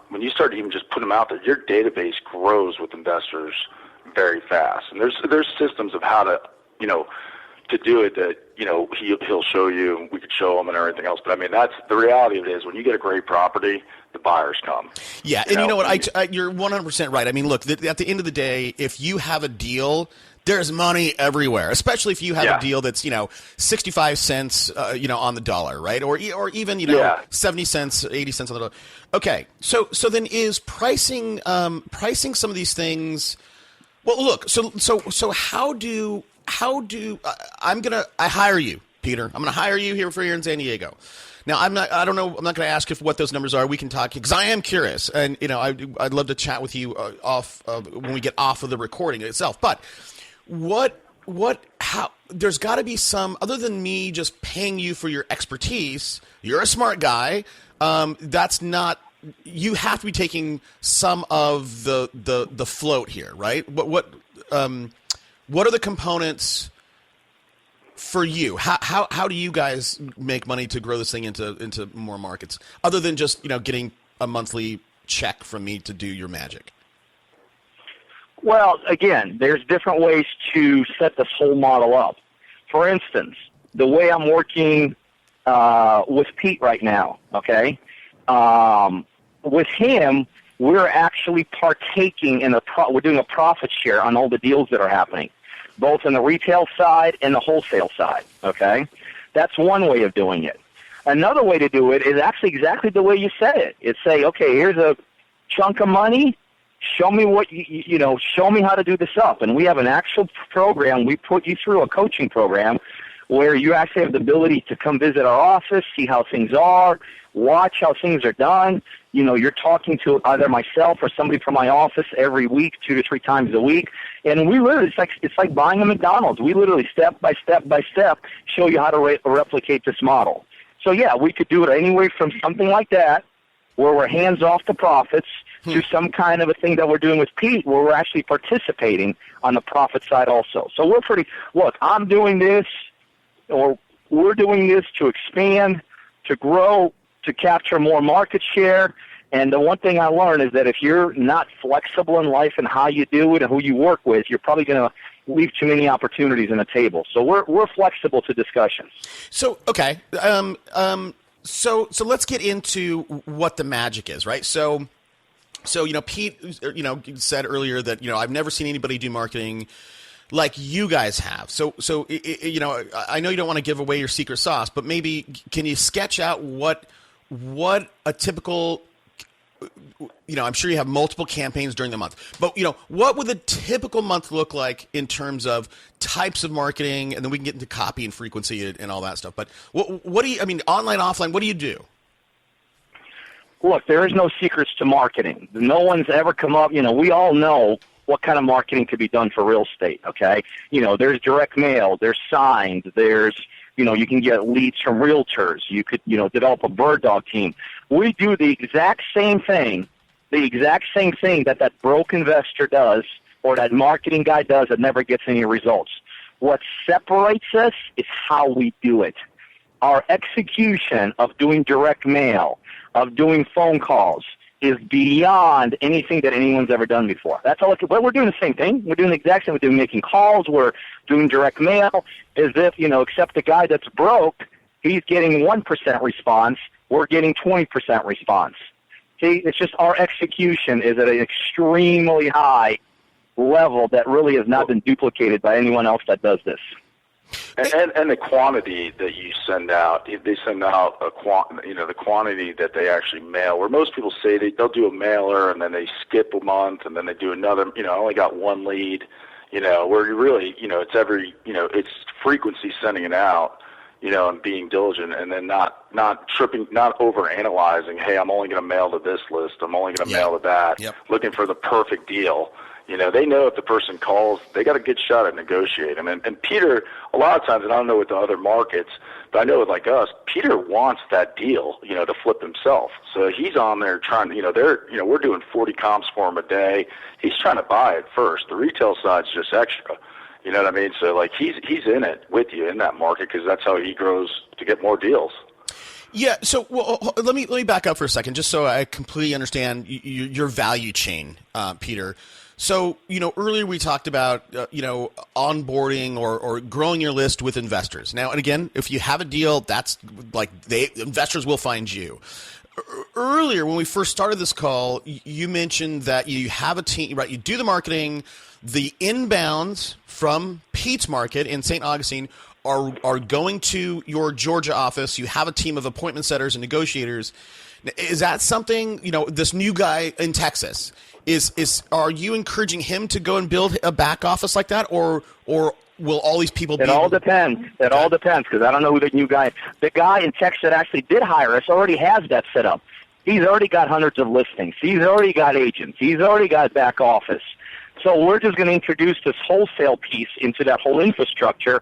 When you start even just putting them out there, your database grows with investors very fast. And there's systems of how to to do it, that he'll show you, and we could show him and everything else. But I mean, that's the reality of it is when you get a great property, the buyers come. Yeah, and you know what? You're 100% right. I mean, look, at the end of the day, if you have a deal, there's money everywhere, especially if you have a deal that's 65 cents on the dollar, right? Or even 70 cents, 80 cents on the dollar. Okay, so then is pricing some of these things? Well, look, so how do I hire you, Peter? I'm going to hire you here in San Diego. Now, I'm not going to ask what those numbers are. We can talk because I am curious, and I'd love to chat with you when we get off of the recording itself. But how? There's got to be some other than me just paying you for your expertise. You're a smart guy. That's not. You have to be taking some of the float here, right? What are the components for you? How do you guys make money to grow this thing into more markets, other than just getting a monthly check from me to do your magic? Well, again, there's different ways to set this whole model up. For instance, the way I'm working with Pete right now, okay? With him, we're actually partaking in we're doing a profit share on all the deals that are happening, both in the retail side and the wholesale side, okay? That's one way of doing it. Another way to do it is actually exactly the way you said it. It's say, okay, here's a chunk of money. Show me show me how to do this up. And we have an actual program. We put you through a coaching program where you actually have the ability to come visit our office, see how things are, watch how things are done. You're talking to either myself or somebody from my office every week, 2 to 3 times a week. And we literally, it's like buying a McDonald's. We literally step by step show you how to replicate this model. So yeah, we could do it anywhere from something like that, where we're hands off the profits, to some kind of a thing that we're doing with Pete, where we're actually participating on the profit side also. So look, I'm doing this, or we're doing this to expand, to grow, to capture more market share. And the one thing I learned is that if you're not flexible in life and how you do it and who you work with, you're probably going to leave too many opportunities on the table. So we're flexible to discussions. So, okay. So let's get into what the magic is, right? So Pete, said earlier that, I've never seen anybody do marketing like you guys have. So I know you don't want to give away your secret sauce, but maybe can you sketch out what a typical, I'm sure you have multiple campaigns during the month, but what would a typical month look like in terms of types of marketing, and then we can get into copy and frequency and all that stuff. But what do you, online, offline, what do you do? Look, there is no secrets to marketing. No one's ever come up, we all know what kind of marketing could be done for real estate, okay? There's direct mail, there's signs, there's, you can get leads from realtors. You could, develop a bird dog team. We do the exact same thing that broke investor does, or that marketing guy does that never gets any results. What separates us is how we do it. Our execution of doing direct mail, of doing phone calls, is beyond anything that anyone's ever done before. That's all. But we're doing the same thing. We're doing the exact same. We're doing making calls. We're doing direct mail. As if, except the guy that's broke, he's getting 1% response. We're getting 20% response. See, it's just our execution is at an extremely high level that really has not been duplicated by anyone else that does this. And the quantity that you send out, they send out the quantity that they actually mail. Where most people say they'll do a mailer and then they skip a month and then they do another. I only got one lead. Where you really, it's it's frequency sending it out. And being diligent, and then not tripping, not over analyzing. Hey, I'm only going to mail to this list. I'm only going to mail to that. Yep. Looking for the perfect deal. They know if the person calls, they got a good shot at negotiating. And Peter, a lot of times, and I don't know with the other markets, but I know with like us, Peter wants that deal, to flip himself. So he's on there trying to, we're doing 40 comps for him a day. He's trying to buy it first. The retail side's just extra. You know what I mean? So like he's in it with you in that market because that's how he grows to get more deals. Yeah. So let me back up for a second, just so I completely understand your value chain, Peter. So, earlier we talked about, onboarding or growing your list with investors. Now, and again, if you have a deal, that's like investors will find you. Earlier, when we first started this call, you mentioned that you have a team, right? You do the marketing, the inbounds from Pete's Market in St. Augustine are going to your Georgia office. You have a team of appointment setters and negotiators. Is that something, this new guy in Texas, are you encouraging him to go and build a back office like that, or will all these people be? It all depends. All depends, because I don't know who the new guy is. The guy in Texas that actually did hire us already has that set up. He's already got hundreds of listings. He's already got agents. He's already got back office. So we're just going to introduce this wholesale piece into that whole infrastructure.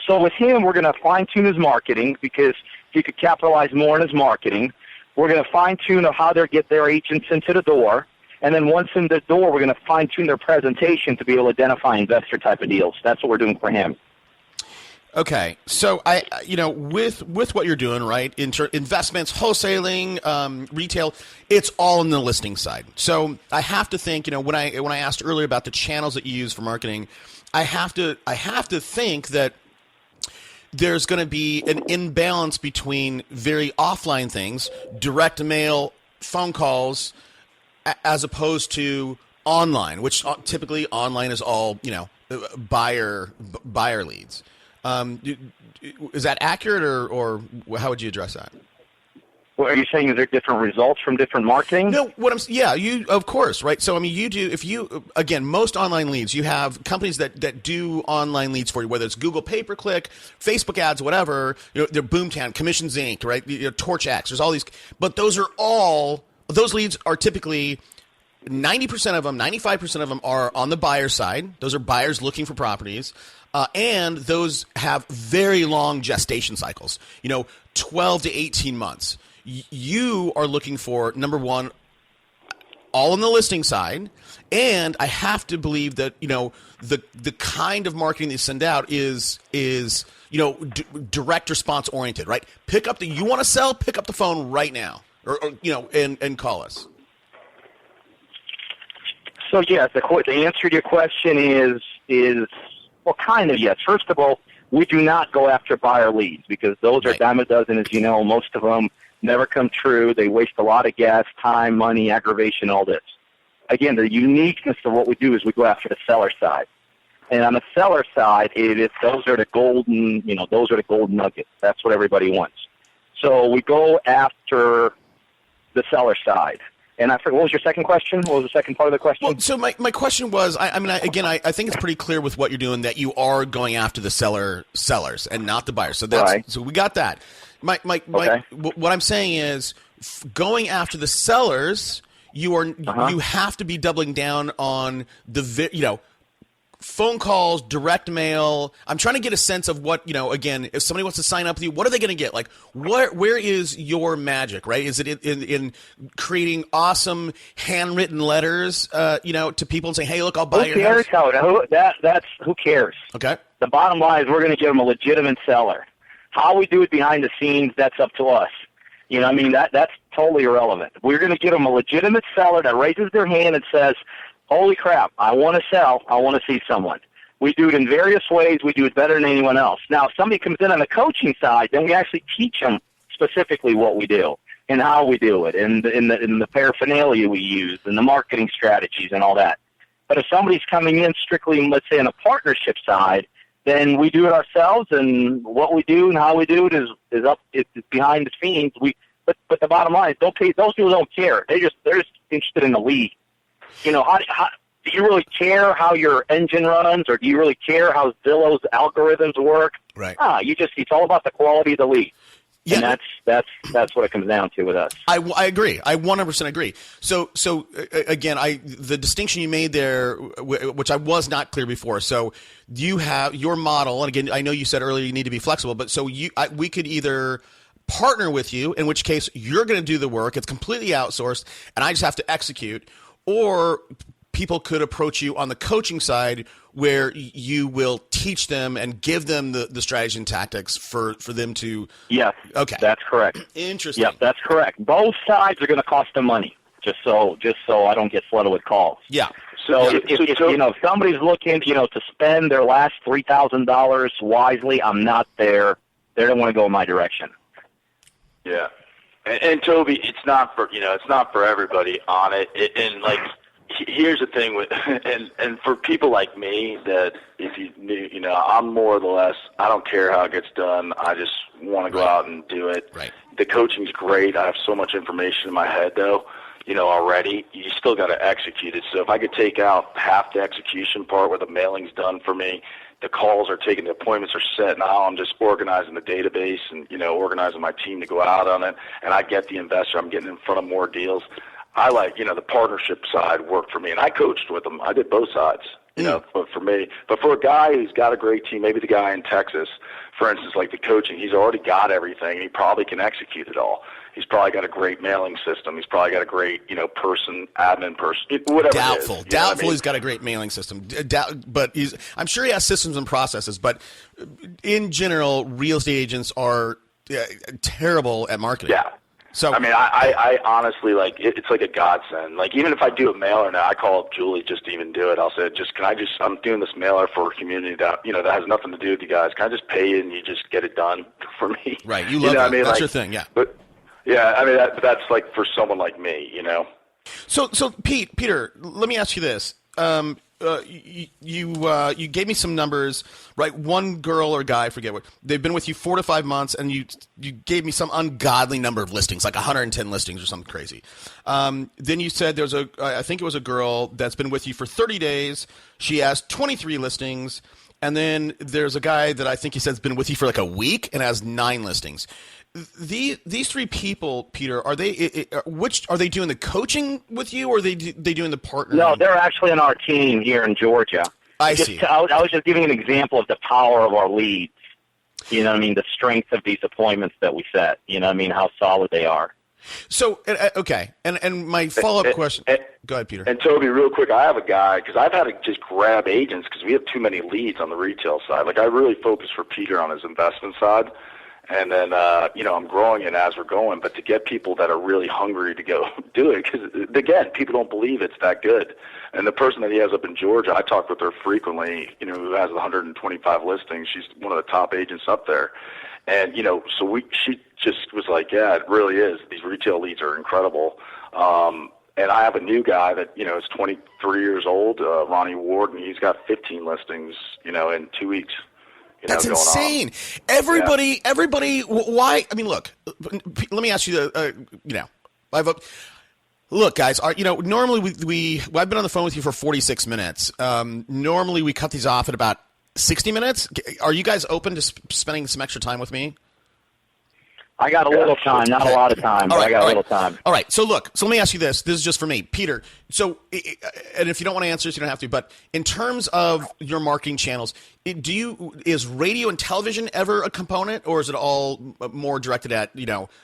So with him, we're going to fine-tune his marketing, because he could capitalize more on his marketing. We're going to fine-tune how they get their agents into the door. And then once in the door, we're going to fine-tune their presentation to be able to identify investor type of deals. That's what we're doing for him. Okay, so with what you're doing, right? Investments, wholesaling, retail, it's all in the listing side. So I have to think, when I asked earlier about the channels that you use for marketing, I have to think that there's going to be an imbalance between very offline things, direct mail, phone calls, as opposed to online, which typically online is all, buyer leads. Is that accurate, or how would you address that? Well, are you saying that there are different results from different marketing? No, of course, right? So, most online leads, you have companies that do online leads for you, whether it's Google pay-per-click, Facebook ads, whatever, they're Boomtown, Commissions Inc., right? TorchX, there's all these, but those leads are typically 90% of them, 95% of them are on the buyer side. Those are buyers looking for properties. And those have very long gestation cycles, 12 to 18 months. You are looking for, number one, all on the listing side. And I have to believe that, the kind of marketing they send out is direct response oriented, right? You want to sell, pick up the phone right now and call us. So, yes, the answer to your question is well, kind of, yes. First of all, we do not go after buyer leads, because those are dime a dozen, as you know. Most of them never come true. They waste a lot of gas, time, money, aggravation, all this. Again, the uniqueness of what we do is we go after the seller side. And on the seller side, those are the golden nuggets. That's what everybody wants. So we go after the seller side. And I forget, what was your second question? What was the second part of the question? Well, so my question was, I think it's pretty clear with what you're doing that you are going after the sellers and not the buyers. So that's right. So we got that. What I'm saying is, going after the sellers, you have to be doubling down on the phone calls, direct mail. I'm trying to get a sense of what, again, if somebody wants to sign up with you, what are they going to get? Like, where is your magic, right? Is it in creating awesome handwritten letters, to people and saying, hey, look, I'll buy your house? Who cares? Okay. The bottom line is we're going to give them a legitimate seller. How we do it behind the scenes, that's up to us. That's totally irrelevant. We're going to give them a legitimate seller that raises their hand and says, holy crap, I want to sell. I want to see someone. We do it in various ways. We do it better than anyone else. Now, if somebody comes in on the coaching side, then we actually teach them specifically what we do and how we do it, and in the paraphernalia we use, and the marketing strategies and all that. But if somebody's coming in strictly, let's say, on a partnership side, then we do it ourselves, and what we do and how we do it is behind the scenes. But the bottom line is, those people don't care. They're just interested in the lead. How do you really care how your engine runs, or do you really care how Zillow's algorithms work? Right. It's all about the quality of the lead. Yeah. And that's what it comes down to with us. I agree. I 100% agree. So again, the distinction you made there, which I was not clear before. So you have your model, and again, I know you said earlier you need to be flexible, but so we could either partner with you, in which case you're going to do the work. It's completely outsourced, and I just have to execute. Or people could approach you on the coaching side, where you will teach them and give them the strategy and tactics for them to. Yes. Okay. That's correct. Interesting. Yep, that's correct. Both sides are going to cost them money, just so I don't get flooded with calls. Yeah. So if somebody's looking, to spend their last $3,000 wisely, I'm not there. They don't want to go in my direction. Yeah. And Toby, it's not for everybody on it. And like, here's the thing with, and for people like me that if you knew, I'm more or less, I don't care how it gets done. I just want to go out and do it. Right. The coaching's great. I have so much information in my head though, already. You still got to execute it. So if I could take out half the execution part where the mailing's done for me, the calls are taken, the appointments are set. Now I'm just organizing the database and, organizing my team to go out on it. And I get the investor. I'm getting in front of more deals. I like, the partnership side worked for me. And I coached with them. I did both sides, but for me. But for a guy who's got a great team, maybe the guy in Texas, for instance, like the coaching, he's already got everything. And he probably can execute it all. He's probably got a great mailing system. He's probably got a great, admin person, whatever. Doubtful. It is, Doubtful he's got a great mailing system. But I'm sure he has systems and processes. But in general, real estate agents are terrible at marketing. Yeah. So I mean, I honestly, like, it's like a godsend. Like, even if I do a mailer now, I call up Julie just to even do it. I'll say, I'm doing this mailer for a community that, that has nothing to do with you guys. Can I just pay you and you just get it done for me? Right. You love that. That's your thing. Yeah. But yeah, I mean, that's like for someone like me, So Peter, let me ask you this. You gave me some numbers, right? One girl or guy, I forget what, they've been with you 4 to 5 months, and you gave me some ungodly number of listings, like 110 listings or something crazy. Then you said I think it was a girl that's been with you for 30 days. She has 23 listings. And then there's a guy that I think he said has been with you for like a week and has 9 listings. These 3 people, Peter, are they doing the coaching with you, or are they doing the partnering? No, they're actually on our team here in Georgia. I see. I was just giving an example of the power of our leads. The strength of these appointments that we set. How solid they are. So, okay, and my follow-up question. Go ahead, Peter. And Toby, real quick, I have a guy, because I've had to just grab agents because we have too many leads on the retail side. Like, I really focus for Peter on his investment side. And then, I'm growing it as we're going. But to get people that are really hungry to go do it, because, again, people don't believe it's that good. And the person that he has up in Georgia, I talk with her frequently, who has 125 listings. She's one of the top agents up there. And, she just was like, yeah, it really is. These retail leads are incredible. And I have a new guy that, is 23 years old, Ronnie Ward, and he's got 15 listings, in 2 weeks. That's insane. Everybody, why? I mean, look, let me ask you look, guys, normally I've been on the phone with you for 46 minutes. Normally we cut these off at about 60 minutes. Are you guys open to spending some extra time with me? I got a little time, not a lot of time, but I got a little time. All right. So look, let me ask you this. This is just for me. Peter, so, and if you don't want to answer this, you don't have to, but in terms of your marketing channels, is radio and television ever a component, or is it all more directed at,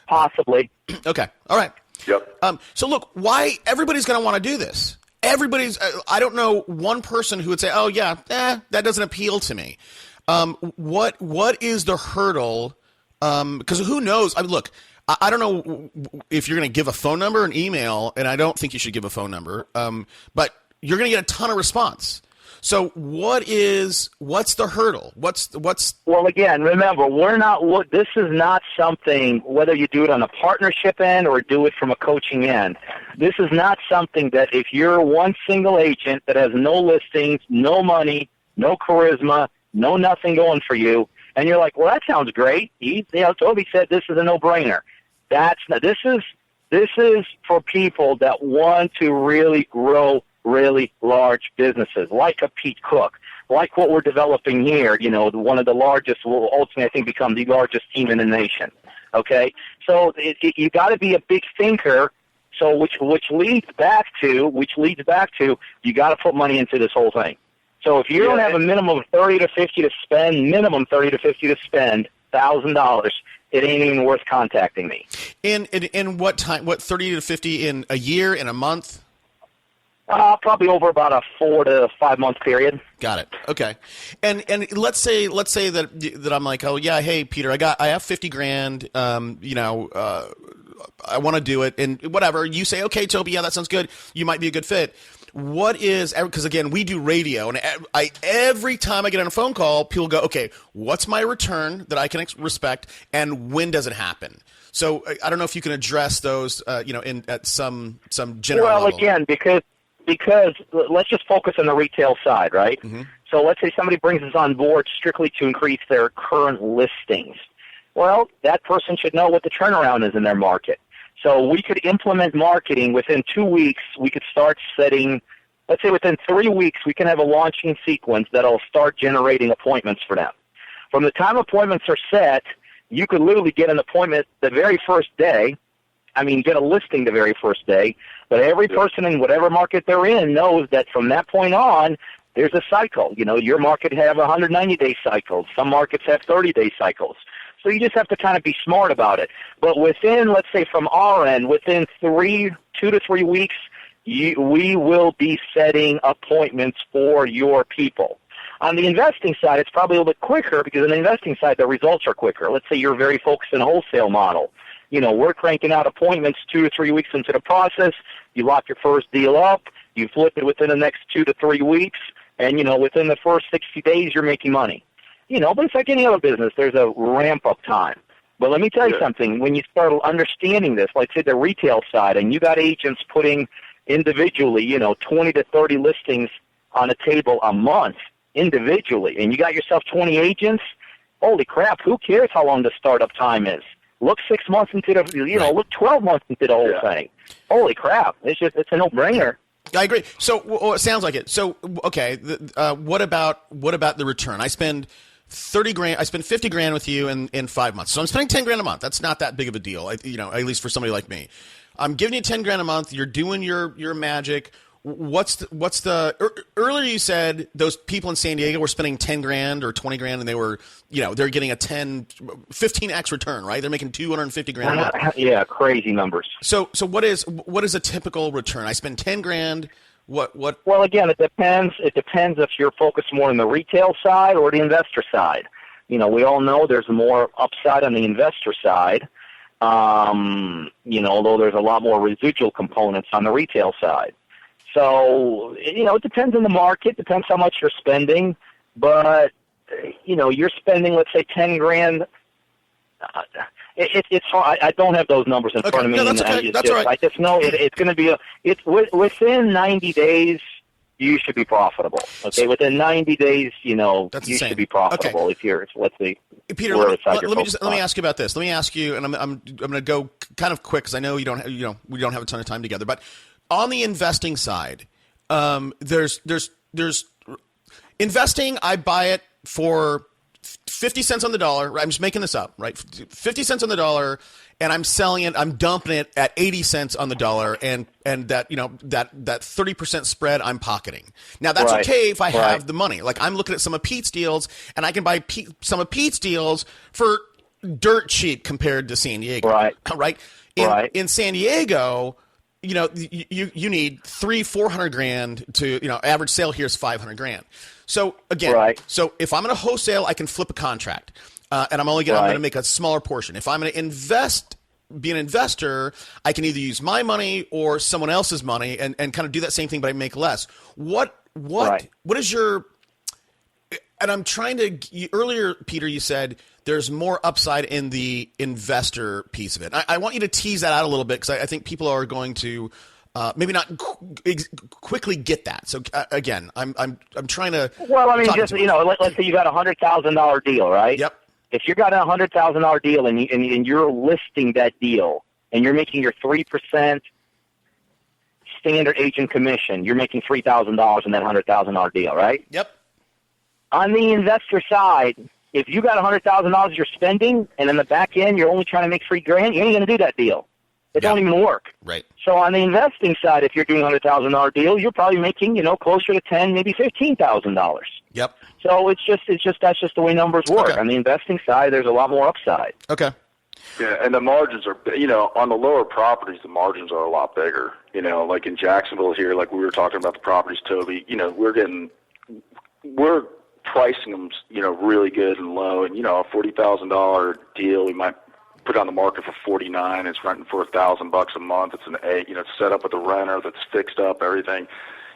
Possibly. Okay. All right. Yep. So look, why everybody's going to want to do this? I don't know one person who would say, oh yeah, that doesn't appeal to me. What is the hurdle? Because who knows? I mean, look, I don't know if you're going to give a phone number, an email, and I don't think you should give a phone number. But you're going to get a ton of response. So what's the hurdle? Well, again, remember, this is not something, whether you do it on a partnership end or do it from a coaching end. This is not something that if you're one single agent that has no listings, no money, no charisma, no nothing going for you, and you're like, well, that sounds great. Toby said this is a no-brainer. This is for people that want to really grow really large businesses, like a Pete Cook, like what we're developing here. One of the largest will ultimately, I think, become the largest team in the nation. Okay, so you got to be a big thinker. So which leads back to you got to put money into this whole thing. So if you don't have a minimum of 30 to 50 to spend, $1,000, it ain't even worth contacting me. In what time? What, 30 to 50 in a year, in a month? Probably over about a 4 to 5 month period. Got it. Okay. And let's say that I'm like, oh yeah, hey Peter, I have 50 grand. I want to do it, and whatever. You say, okay, Toby, yeah, that sounds good. You might be a good fit. what is, because again, we do radio, and every time I get on a phone call, people go, okay, what's my return that I can respect, and when does it happen? So I don't know if you can address those, at some general level. Well, again, because let's just focus on the retail side, right? Mm-hmm. So let's say somebody brings us on board strictly to increase their current listings. Well, that person should know what the turnaround is in their market. So we could implement marketing within 2 weeks. We could start setting, let's say within 3 weeks, we can have a launching sequence that'll start generating appointments for them. From the time appointments are set, you could literally get an appointment the very first day. Get a listing the very first day. But every person in whatever market they're in knows that from that point on, there's a cycle. Your market have 190-day cycles. Some markets have 30-day cycles. So you just have to kind of be smart about it. But within, let's say from our end, within 2 to 3 weeks, we will be setting appointments for your people. On the investing side, it's probably a little bit quicker because on the investing side, the results are quicker. Let's say you're very focused on a wholesale model. We're cranking out appointments 2 to 3 weeks into the process. You lock your first deal up. You flip it within the next 2 to 3 weeks. And, within the first 60 days, you're making money. But it's like any other business. There's a ramp-up time. But let me tell you something. When you start understanding this, like, say, the retail side, and you got agents putting individually, 20 to 30 listings on a table a month individually, and you got yourself 20 agents, holy crap, who cares how long the startup time is? Look 6 months into the, look 12 months into the whole thing. Holy crap. It's a no-brainer. I agree. So it sounds like it. So, okay, what about the return? I spend $30,000. I spend $50,000 with you in 5 months. So I'm spending $10,000 a month. That's not that big of a deal, at least for somebody like me. I'm giving you $10,000 a month. You're doing your magic. What's the earlier you said those people in San Diego were spending $10,000 or $20,000 and they were, they're getting a 15x return, right? They're making $250,000 a month. Yeah, crazy numbers. So what is a typical return? I spend $10,000. What? Well, again, it depends. It depends if you're focused more on the retail side or the investor side. We all know there's more upside on the investor side. Although there's a lot more residual components on the retail side. So, it depends on the market, depends how much you're spending, but, you're spending, let's say, $10,000. It's hard. I don't have those numbers in front of me. No, that's okay. That's all right. I just know it's going to be within 90 days, you should be profitable. Okay, within 90 days, you should be profitable. Okay. If you're, let's see. Peter, let me ask you about this. Let me ask you, and I'm going to go kind of quick because I know we don't have a ton of time together, but on the investing side, there's investing. I buy it for 50 cents on the dollar. I'm just making this up, right? 50 cents on the dollar, and I'm selling it. I'm dumping it at 80 cents on the dollar, and that that 30% spread I'm pocketing. Now that's okay if I have the money. Like I'm looking at some of Pete's deals, and I can buy some of Pete's deals for dirt cheap compared to San Diego. Right. In San Diego, you need $300,000-$400,000 to average sale here is $500,000. So again, so if I'm going to wholesale, I can flip a contract, and I'm going to make a smaller portion. If I'm going to be an investor, I can either use my money or someone else's money, and kind of do that same thing, but I make less. What is your? And I'm trying to. Earlier, Peter, you said there's more upside in the investor piece of it. I want you to tease that out a little bit because I think people are going to maybe not quickly get that. So again, I'm trying to. Well, I mean, just let's say you got $100,000 deal, right? Yep. If you got a $100,000 deal and you're listing that deal and you're making your 3% standard agent commission, you're making $3,000 in that $100,000 deal, right? Yep. On the investor side, if you got $100,000 you're spending, and in the back end you're only trying to make $3,000, you ain't going to do that deal. It don't even work. Right. So on the investing side, if you're doing a $100,000 deal, you're probably making closer to $10,000, maybe $15,000. Yep. So that's just the way numbers work. Okay. On the investing side, there's a lot more upside. Okay. Yeah, and the margins are, on the lower properties, the margins are a lot bigger. Like in Jacksonville here, like we were talking about the properties, Toby. We're pricing them, really good and low. And, a $40,000 deal, we might put on the market for $49,000. It's renting for $1,000 a month. It's it's set up with a renter that's fixed up, everything.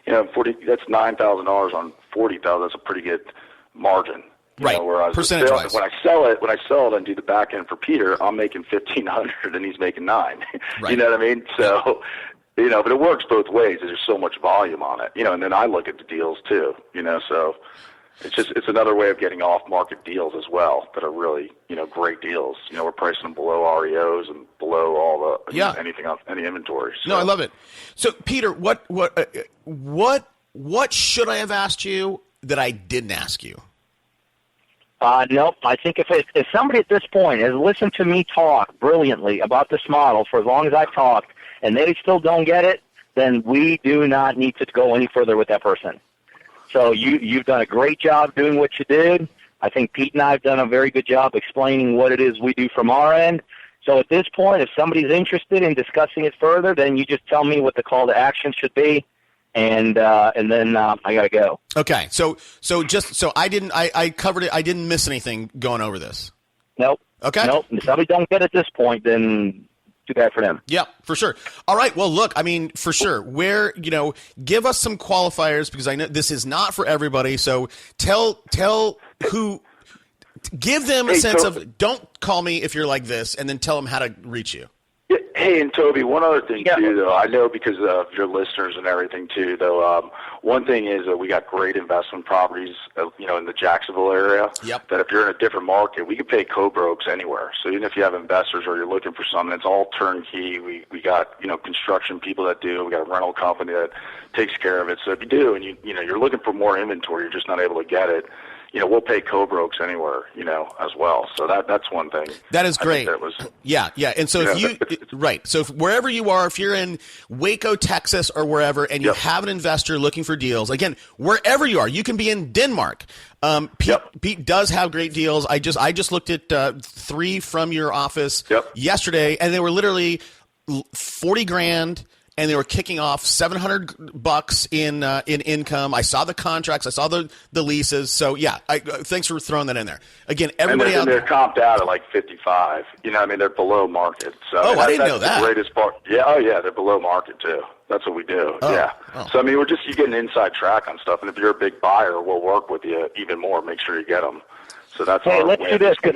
that's $9,000 on 40,000. That's a pretty good margin. Right. Whereas percentage-wise. when I sell it and do the back end for Peter, I'm making $1,500 and he's making $9,000. Right. You know what I mean? So, but it works both ways. There's so much volume on it. And then I look at the deals too. So it's another way of getting off-market deals as well that are really great deals. We're pricing them below REOs and below all the anything else, any inventory. So. No, I love it. So Peter, what should I have asked you that I didn't ask you? Nope. I think if somebody at this point has listened to me talk brilliantly about this model for as long as I've talked and they still don't get it, then we do not need to go any further with that person. So you've done a great job doing what you did. I think Pete and I have done a very good job explaining what it is we do from our end. So at this point, if somebody's interested in discussing it further, then you just tell me what the call to action should be. And then I gotta go. Okay, so I covered it. I didn't miss anything going over this. Nope. Okay. Nope. If somebody don't get it at this point, then too bad for them. Yeah, for sure. All right. Well, look, for sure. Give us some qualifiers because I know this is not for everybody. So tell who. Give them a sense of don't call me if you're like this, and then tell them how to reach you. Yeah, hey, and Toby, one other thing too, though. I know because of your listeners and everything too, though. One thing is that we got great investment properties, in the Jacksonville area. Yep. That if you're in a different market, we can pay co-brokes anywhere. So even if you have investors or you're looking for something, it's all turnkey. We got construction people that do. We got a rental company that takes care of it. So if you do, and you're looking for more inventory, you're just not able to get it. We'll pay co-brokes anywhere, as well. So that's one thing. That is great. That was, yeah. And so so wherever you are, if you're in Waco, Texas or wherever, and you have an investor looking for deals, again, wherever you are, you can be in Denmark. Pete does have great deals. I just looked at 3 from your office yesterday, and they were literally $40,000. And they were kicking off $700 in income. I saw the contracts. I saw the leases. So thanks for throwing that in there. Again, everybody and they're comped out at like 55. They're below market. So I didn't know that. The greatest part. Yeah, they're below market too. That's what we do. So you get an inside track on stuff. And if you're a big buyer, we'll work with you even more. Make sure you get them. So that's let's do this because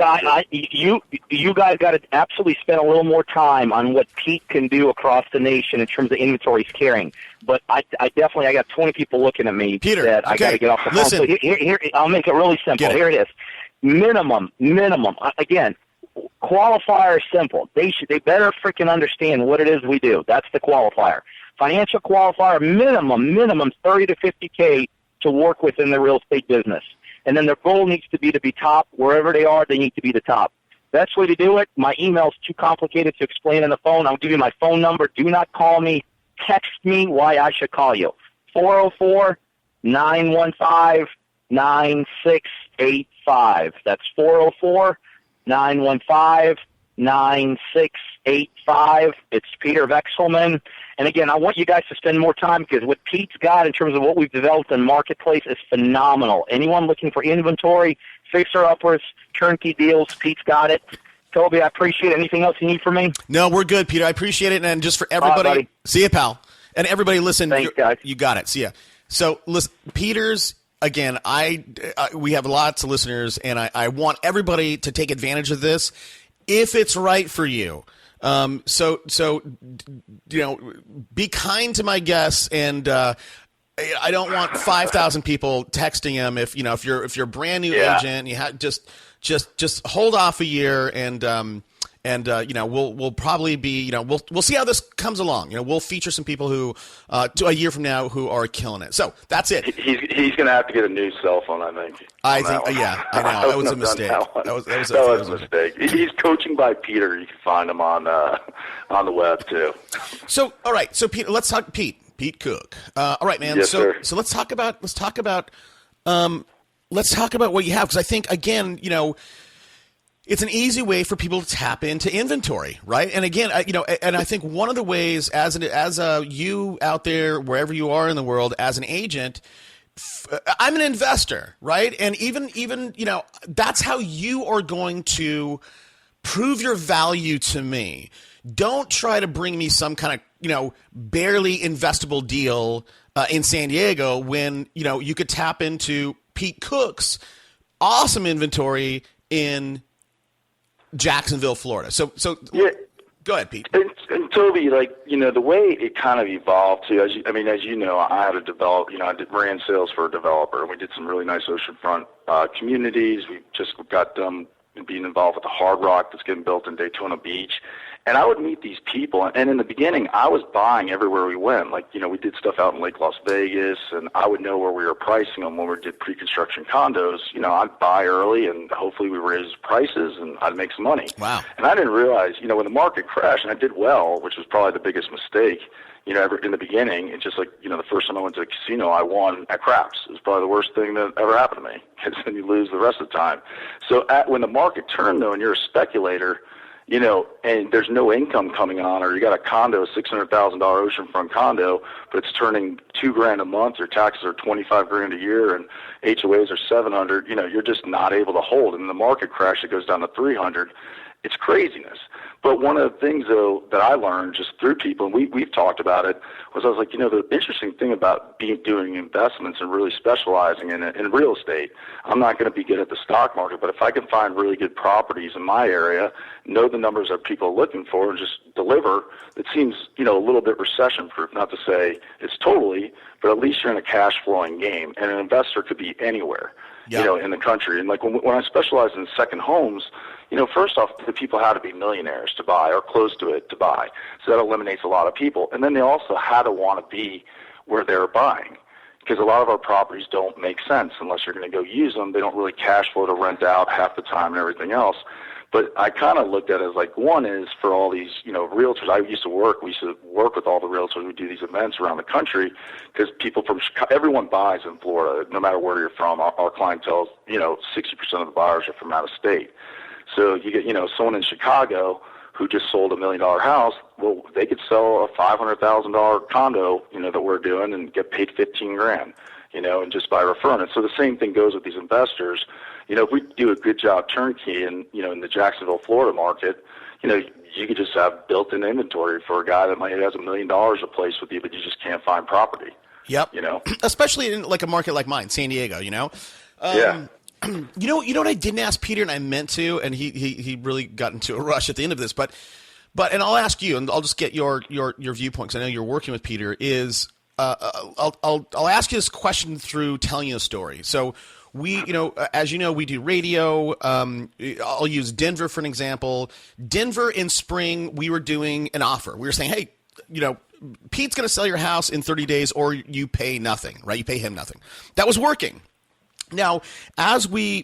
you guys got to absolutely spend a little more time on what Pete can do across the nation in terms of inventory he's carrying. But I got 20 people looking at me, Peter. That I got to get off the phone. So here, I'll make it really simple. Here it is. Minimum. Again, qualifier is simple. They better freaking understand what it is we do. That's the qualifier. Financial qualifier minimum 30 to 50K to work within the real estate business. And then their goal needs to be top. Wherever they are, they need to be the top. Best way to do it, my email's too complicated to explain on the phone. I'll give you my phone number. Do not call me. Text me why I should call you. 404-915-9685. That's 404-915-9685. It's Peter Vexelman. And again, I want you guys to spend more time because what Pete's got in terms of what we've developed in Marketplace is phenomenal. Anyone looking for inventory, fixer-uppers, turnkey deals, Pete's got it. Toby, I appreciate it. Anything else you need from me? No, we're good, Peter. I appreciate it. And just for everybody, see you, pal. And everybody, listen. Thanks, guys. You got it. See ya. So, listen, Peter's, again, we have lots of listeners, and I want everybody to take advantage of this if it's right for you. So be kind to my guests, and I don't want 5,000 people texting him if you're a brand new agent, you have just hold off a year, and we'll probably be, we'll see how this comes along. We'll feature some people who to a year from now who are killing it. So that's it. He's going to have to get a new cell phone, I think. I know. That was a mistake. That was a mistake. He's coaching by Peter. You can find him on the web too. So, all right. So, Peter, let's talk Pete Cook. All right, man. Yes, sir. So let's talk about what you have, because I think, again, it's an easy way for people to tap into inventory, right? And again, and I think one of the ways, as you out there, wherever you are in the world, as an agent, I'm an investor, right? And even that's how you are going to prove your value to me. Don't try to bring me some kind of, barely investable deal in San Diego when, you could tap into Pete Cook's awesome inventory in Jacksonville, Florida. So yeah. Go ahead, Pete. And Toby, the way it kind of evolved too, as you know, I had to develop, I ran sales for a developer, and we did some really nice oceanfront communities. We just got done being involved with the Hard Rock that's getting built in Daytona Beach. And I would meet these people, and in the beginning, I was buying everywhere we went. We did stuff out in Lake Las Vegas, and I would know where we were pricing them when we did pre-construction condos. I'd buy early, and hopefully we raise prices, and I'd make some money. Wow. And I didn't realize, when the market crashed, and I did well, which was probably the biggest mistake, ever in the beginning. It's just the first time I went to a casino, I won at craps. It was probably the worst thing that ever happened to me, because then you lose the rest of the time. So when the market turned, though, and you're a speculator, and there's no income coming on, or you got a condo, $600,000 oceanfront condo, but it's turning $2,000 a month, your taxes are $25,000 a year, and HOAs are $700. You're just not able to hold. And in the market crash, it goes down to $300. It's craziness. But one of the things, though, that I learned just through people, and we've talked about it, was I was like, the interesting thing about doing investments and really specializing in real estate, I'm not going to be good at the stock market, but if I can find really good properties in my area, know the numbers that people are looking for, and just deliver, it seems, a little bit recession-proof, not to say it's totally, but at least you're in a cash-flowing game, and an investor could be anywhere. Yep. In the country. And when I specialized in second homes, first off, the people had to be millionaires to buy or close to it to buy. So that eliminates a lot of people. And then they also had to want to be where they're buying, because a lot of our properties don't make sense unless you're going to go use them. They don't really cash flow to rent out half the time and everything else. But I kind of looked at it as one is for all these, realtors. We used to work with all the realtors. We do these events around the country because people from Chicago, everyone buys in Florida, no matter where you're from. Our clientele, 60% of the buyers are from out of state. So you get, someone in Chicago who just sold $1 million house. Well, they could sell a $500,000 condo, that we're doing and get paid $15,000, and just by referring it. So the same thing goes with these investors. If we do a good job turnkey in the Jacksonville, Florida market, you could just have built-in inventory for a guy that might has $1 million a place with you, but you just can't find property. Yep. Especially in a market like mine, San Diego, Yeah. You know what I didn't ask Peter and I meant to, and he really got into a rush at the end of this, but and I'll ask you, and I'll just get your viewpoint, because I know you're working with Peter, is I'll ask you this question through telling you a story. So we, as you know, we do radio. I'll use Denver for an example. Denver in spring, we were doing an offer. We were saying, hey, Pete's going to sell your house in 30 days or you pay nothing, right? You pay him nothing. That was working. Now, as we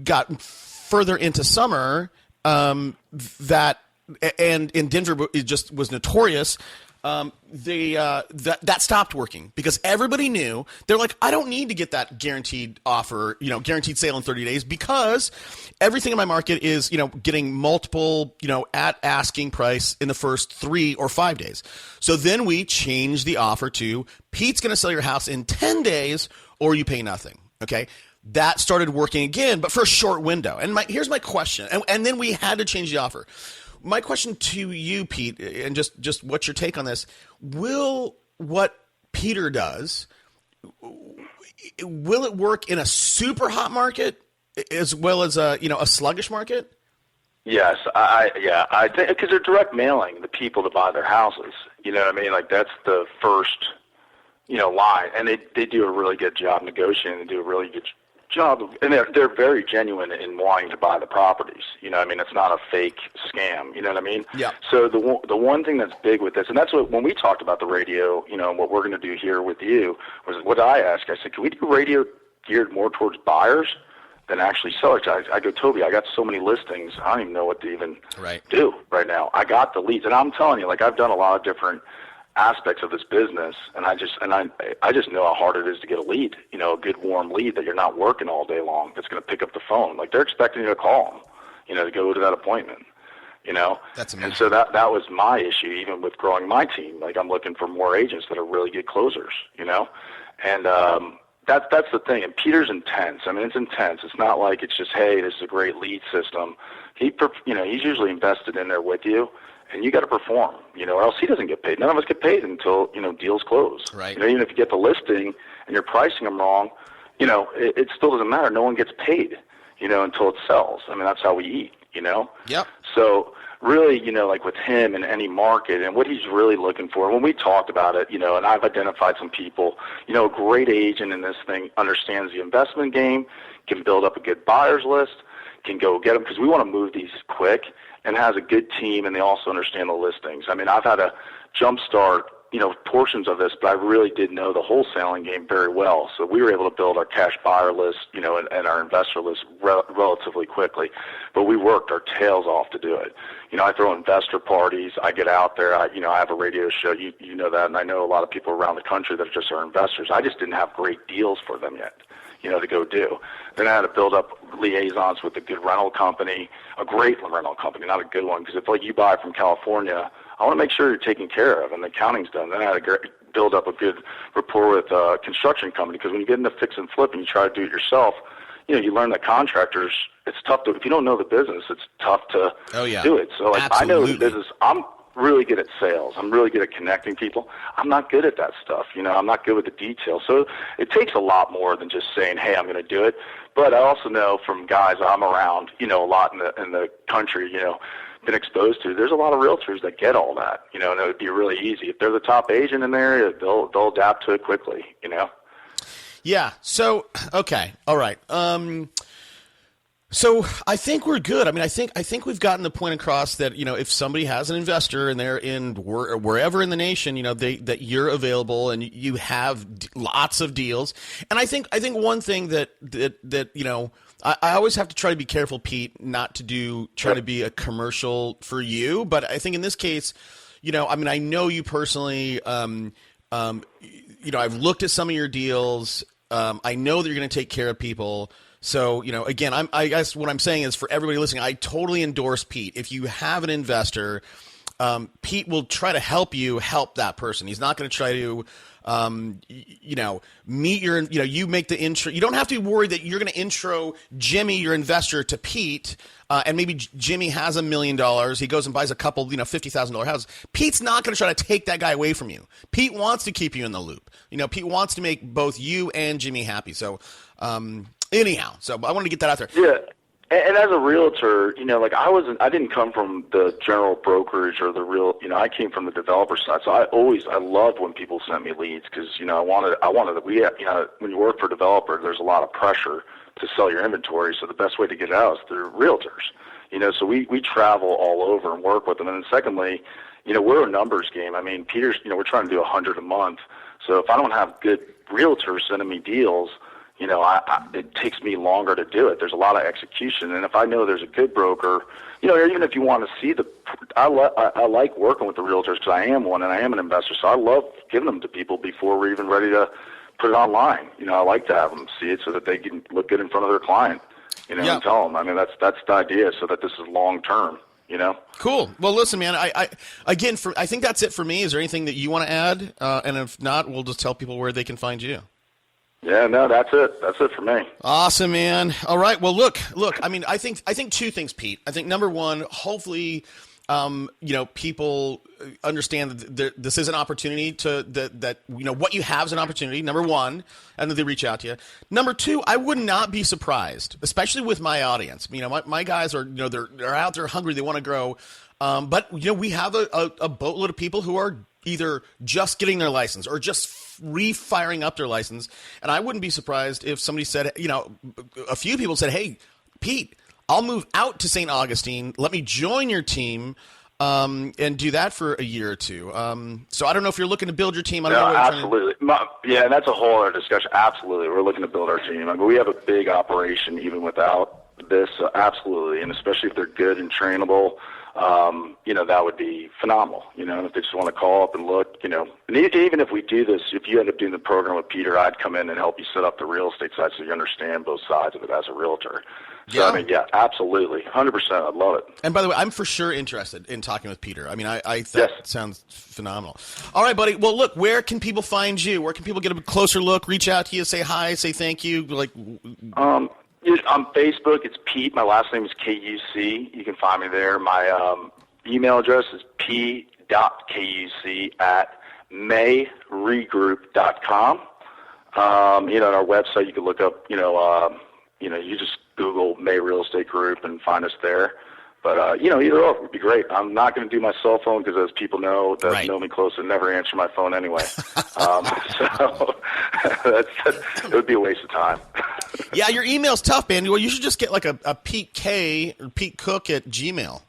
got further into summer, and in Denver, it just was notorious. That stopped working because everybody knew. They're like, I don't need to get that guaranteed offer, guaranteed sale in 30 days, because everything in my market is, getting multiple, at asking price in the first 3 or 5 days. So then we changed the offer to Pete's going to sell your house in 10 days or you pay nothing. Okay. That started working again, but for a short window. And here's my question. And then we had to change the offer. My question to you, Pete, and just what's your take on this? Will what Peter does, will it work in a super hot market as well as a sluggish market? Yes, I think because they're direct mailing the people to buy their houses. You know what I mean? That's the first, line, and they do a really good job negotiating. They do a really good job, and they're very genuine in wanting to buy the properties. It's not a fake scam. You know what I mean? Yeah. So the one thing that's big with this, and that's what when we talked about the radio, and what we're going to do here with you was what I asked. I said, can we do radio geared more towards buyers than actually sellers? I go, Toby, I got so many listings, I don't even know what to even do right now. I got the leads, and I'm telling you, I've done a lot of different aspects of this business, and I just know how hard it is to get a lead, a good warm lead that you're not working all day long that's going to pick up the phone. They're expecting you to call them, to go to that appointment, That's amazing. And so that was my issue, even with growing my team. I'm looking for more agents that are really good closers, and That's the thing. And Peter's intense. I mean, it's intense. It's not like it's just, hey, this is a great lead system. He's usually invested in there with you, and you got to perform, or else he doesn't get paid. None of us get paid until, deals close. Right. Even if you get the listing and you're pricing them wrong, it still doesn't matter. No one gets paid, until it sells. I mean, that's how we eat, Yep. So really, like with him in any market and what he's really looking for, when we talked about it, and I've identified some people, a great agent in this thing understands the investment game, can build up a good buyer's list, can go get them, because we want to move these quick, and has a good team, and they also understand the listings. I mean, I've had to jumpstart, portions of this, but I really did know the wholesaling game very well. So we were able to build our cash buyer list, and our investor list relatively quickly. But we worked our tails off to do it. I throw investor parties. I get out there. I have a radio show. You know that, and I know a lot of people around the country that are just our investors. I just didn't have great deals for them yet, to go do. Then I had to build up liaisons with a good rental company, a great rental company, not a good one, because if you buy from California, I want to make sure you're taken care of and the accounting's done. Then I had to build up a good rapport with a construction company, because when you get into fix and flip and you try to do it yourself, you learn that contractors, it's tough to, if you don't know the business, it's tough to do it. So I know the business. I'm really good at sales. I'm really good at connecting people. I'm not good at that stuff. I'm not good with the details. So it takes a lot more than just saying, hey, I'm going to do it. But I also know from guys I'm around, a lot in the country, been exposed to, there's a lot of realtors that get all that, and it would be really easy. If they're the top agent in there, they'll adapt to it quickly, Yeah. So, okay. All right. So I think we're good. I mean, I think we've gotten the point across that, if somebody has an investor and they're in wherever in the nation, that you're available and you have lots of deals. And I think one thing that I always have to try to be careful, Pete, not to try to be a commercial for you. But I think in this case, I know you personally, I've looked at some of your deals. I know that you're going to take care of people. So, again, I guess what I'm saying is, for everybody listening, I totally endorse Pete. If you have an investor, Pete will try to help that person. He's not going to try to, meet your, you make the intro. You don't have to be worried that you're going to intro Jimmy, your investor, to Pete. And maybe Jimmy has $1 million. He goes and buys a couple, $50,000 houses. Pete's not going to try to take that guy away from you. Pete wants to keep you in the loop. Pete wants to make both you and Jimmy happy. So, anyhow, so I wanted to get that out there. Yeah. And as a realtor, I didn't come from the general brokerage or the real, I came from the developer side. So I loved when people sent me leads, because, I wanted when you work for a developer, there's a lot of pressure to sell your inventory. So the best way to get it out is through realtors, so we travel all over and work with them. And then secondly, we're a numbers game. I mean, Peter's, we're trying to do 100 a month. So if I don't have good realtors sending me deals, it takes me longer to do it. There's a lot of execution, and if I know there's a good broker, even if you want to see I like working with the realtors, because I am one and I am an investor, so I love giving them to people before we're even ready to put it online. I like to have them see it so that they can look good in front of their client, and tell them. I mean, that's the idea, so that this is long term. Cool. Well, listen, man. I think that's it for me. Is there anything that you want to add? And if not, we'll just tell people where they can find you. Yeah, no, that's it. That's it for me. Awesome, man. All right. Well, look. I mean, I think two things, Pete. I think number one, hopefully, people understand that this is an opportunity that what you have is an opportunity. Number one, and that they reach out to you. Number two, I would not be surprised, especially with my audience. My guys are, they're out there hungry. They want to grow. But we have a boatload of people who are either just getting their license or just refiring up their license. And I wouldn't be surprised if somebody said, a few people said, hey, Pete, I'll move out to St. Augustine. Let me join your team and do that for a year or two. So I don't know if you're looking to build your team. I don't know. Absolutely. Yeah, and that's a whole other discussion. Absolutely. We're looking to build our team. I mean, we have a big operation even without this. Absolutely. And especially if they're good and trainable, that would be phenomenal, and if they just want to call up and look, and even if we do this, if you end up doing the program with Peter, I'd come in and help you set up the real estate side so you understand both sides of it as a realtor. So, I mean, yeah, absolutely. 100%. I'd love it. And by the way, I'm for sure interested in talking with Peter. I mean, that Yes. sounds phenomenal. All right, buddy. Well, look, where can people find you? Where can people get a closer look, reach out to you, say hi, say thank you? Like, on Facebook, it's Pete. My last name is KUC. You can find me there. My email address is p.kuc@mayregroup.com. On our website, you can look up, you just Google May Real Estate Group and find us there. But, either or would be great. I'm not going to do my cell phone because, as people know that know me close, I never answer my phone anyway. So it would be a waste of time. Yeah, your email's tough, man. Well, you should just get like a Pete K or Pete Cook at Gmail.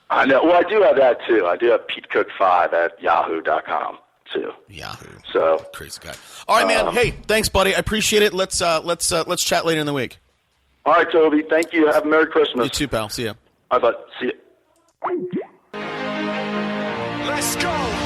I know. Well, I do have that too. I do have PeteCook5@yahoo.com too. Yahoo. So crazy guy. All right, man. Hey, thanks, buddy. I appreciate it. Let's chat later in the week. All right, Toby. Thank you. Have a Merry Christmas. You too, pal. See ya. How about see you? Let's go.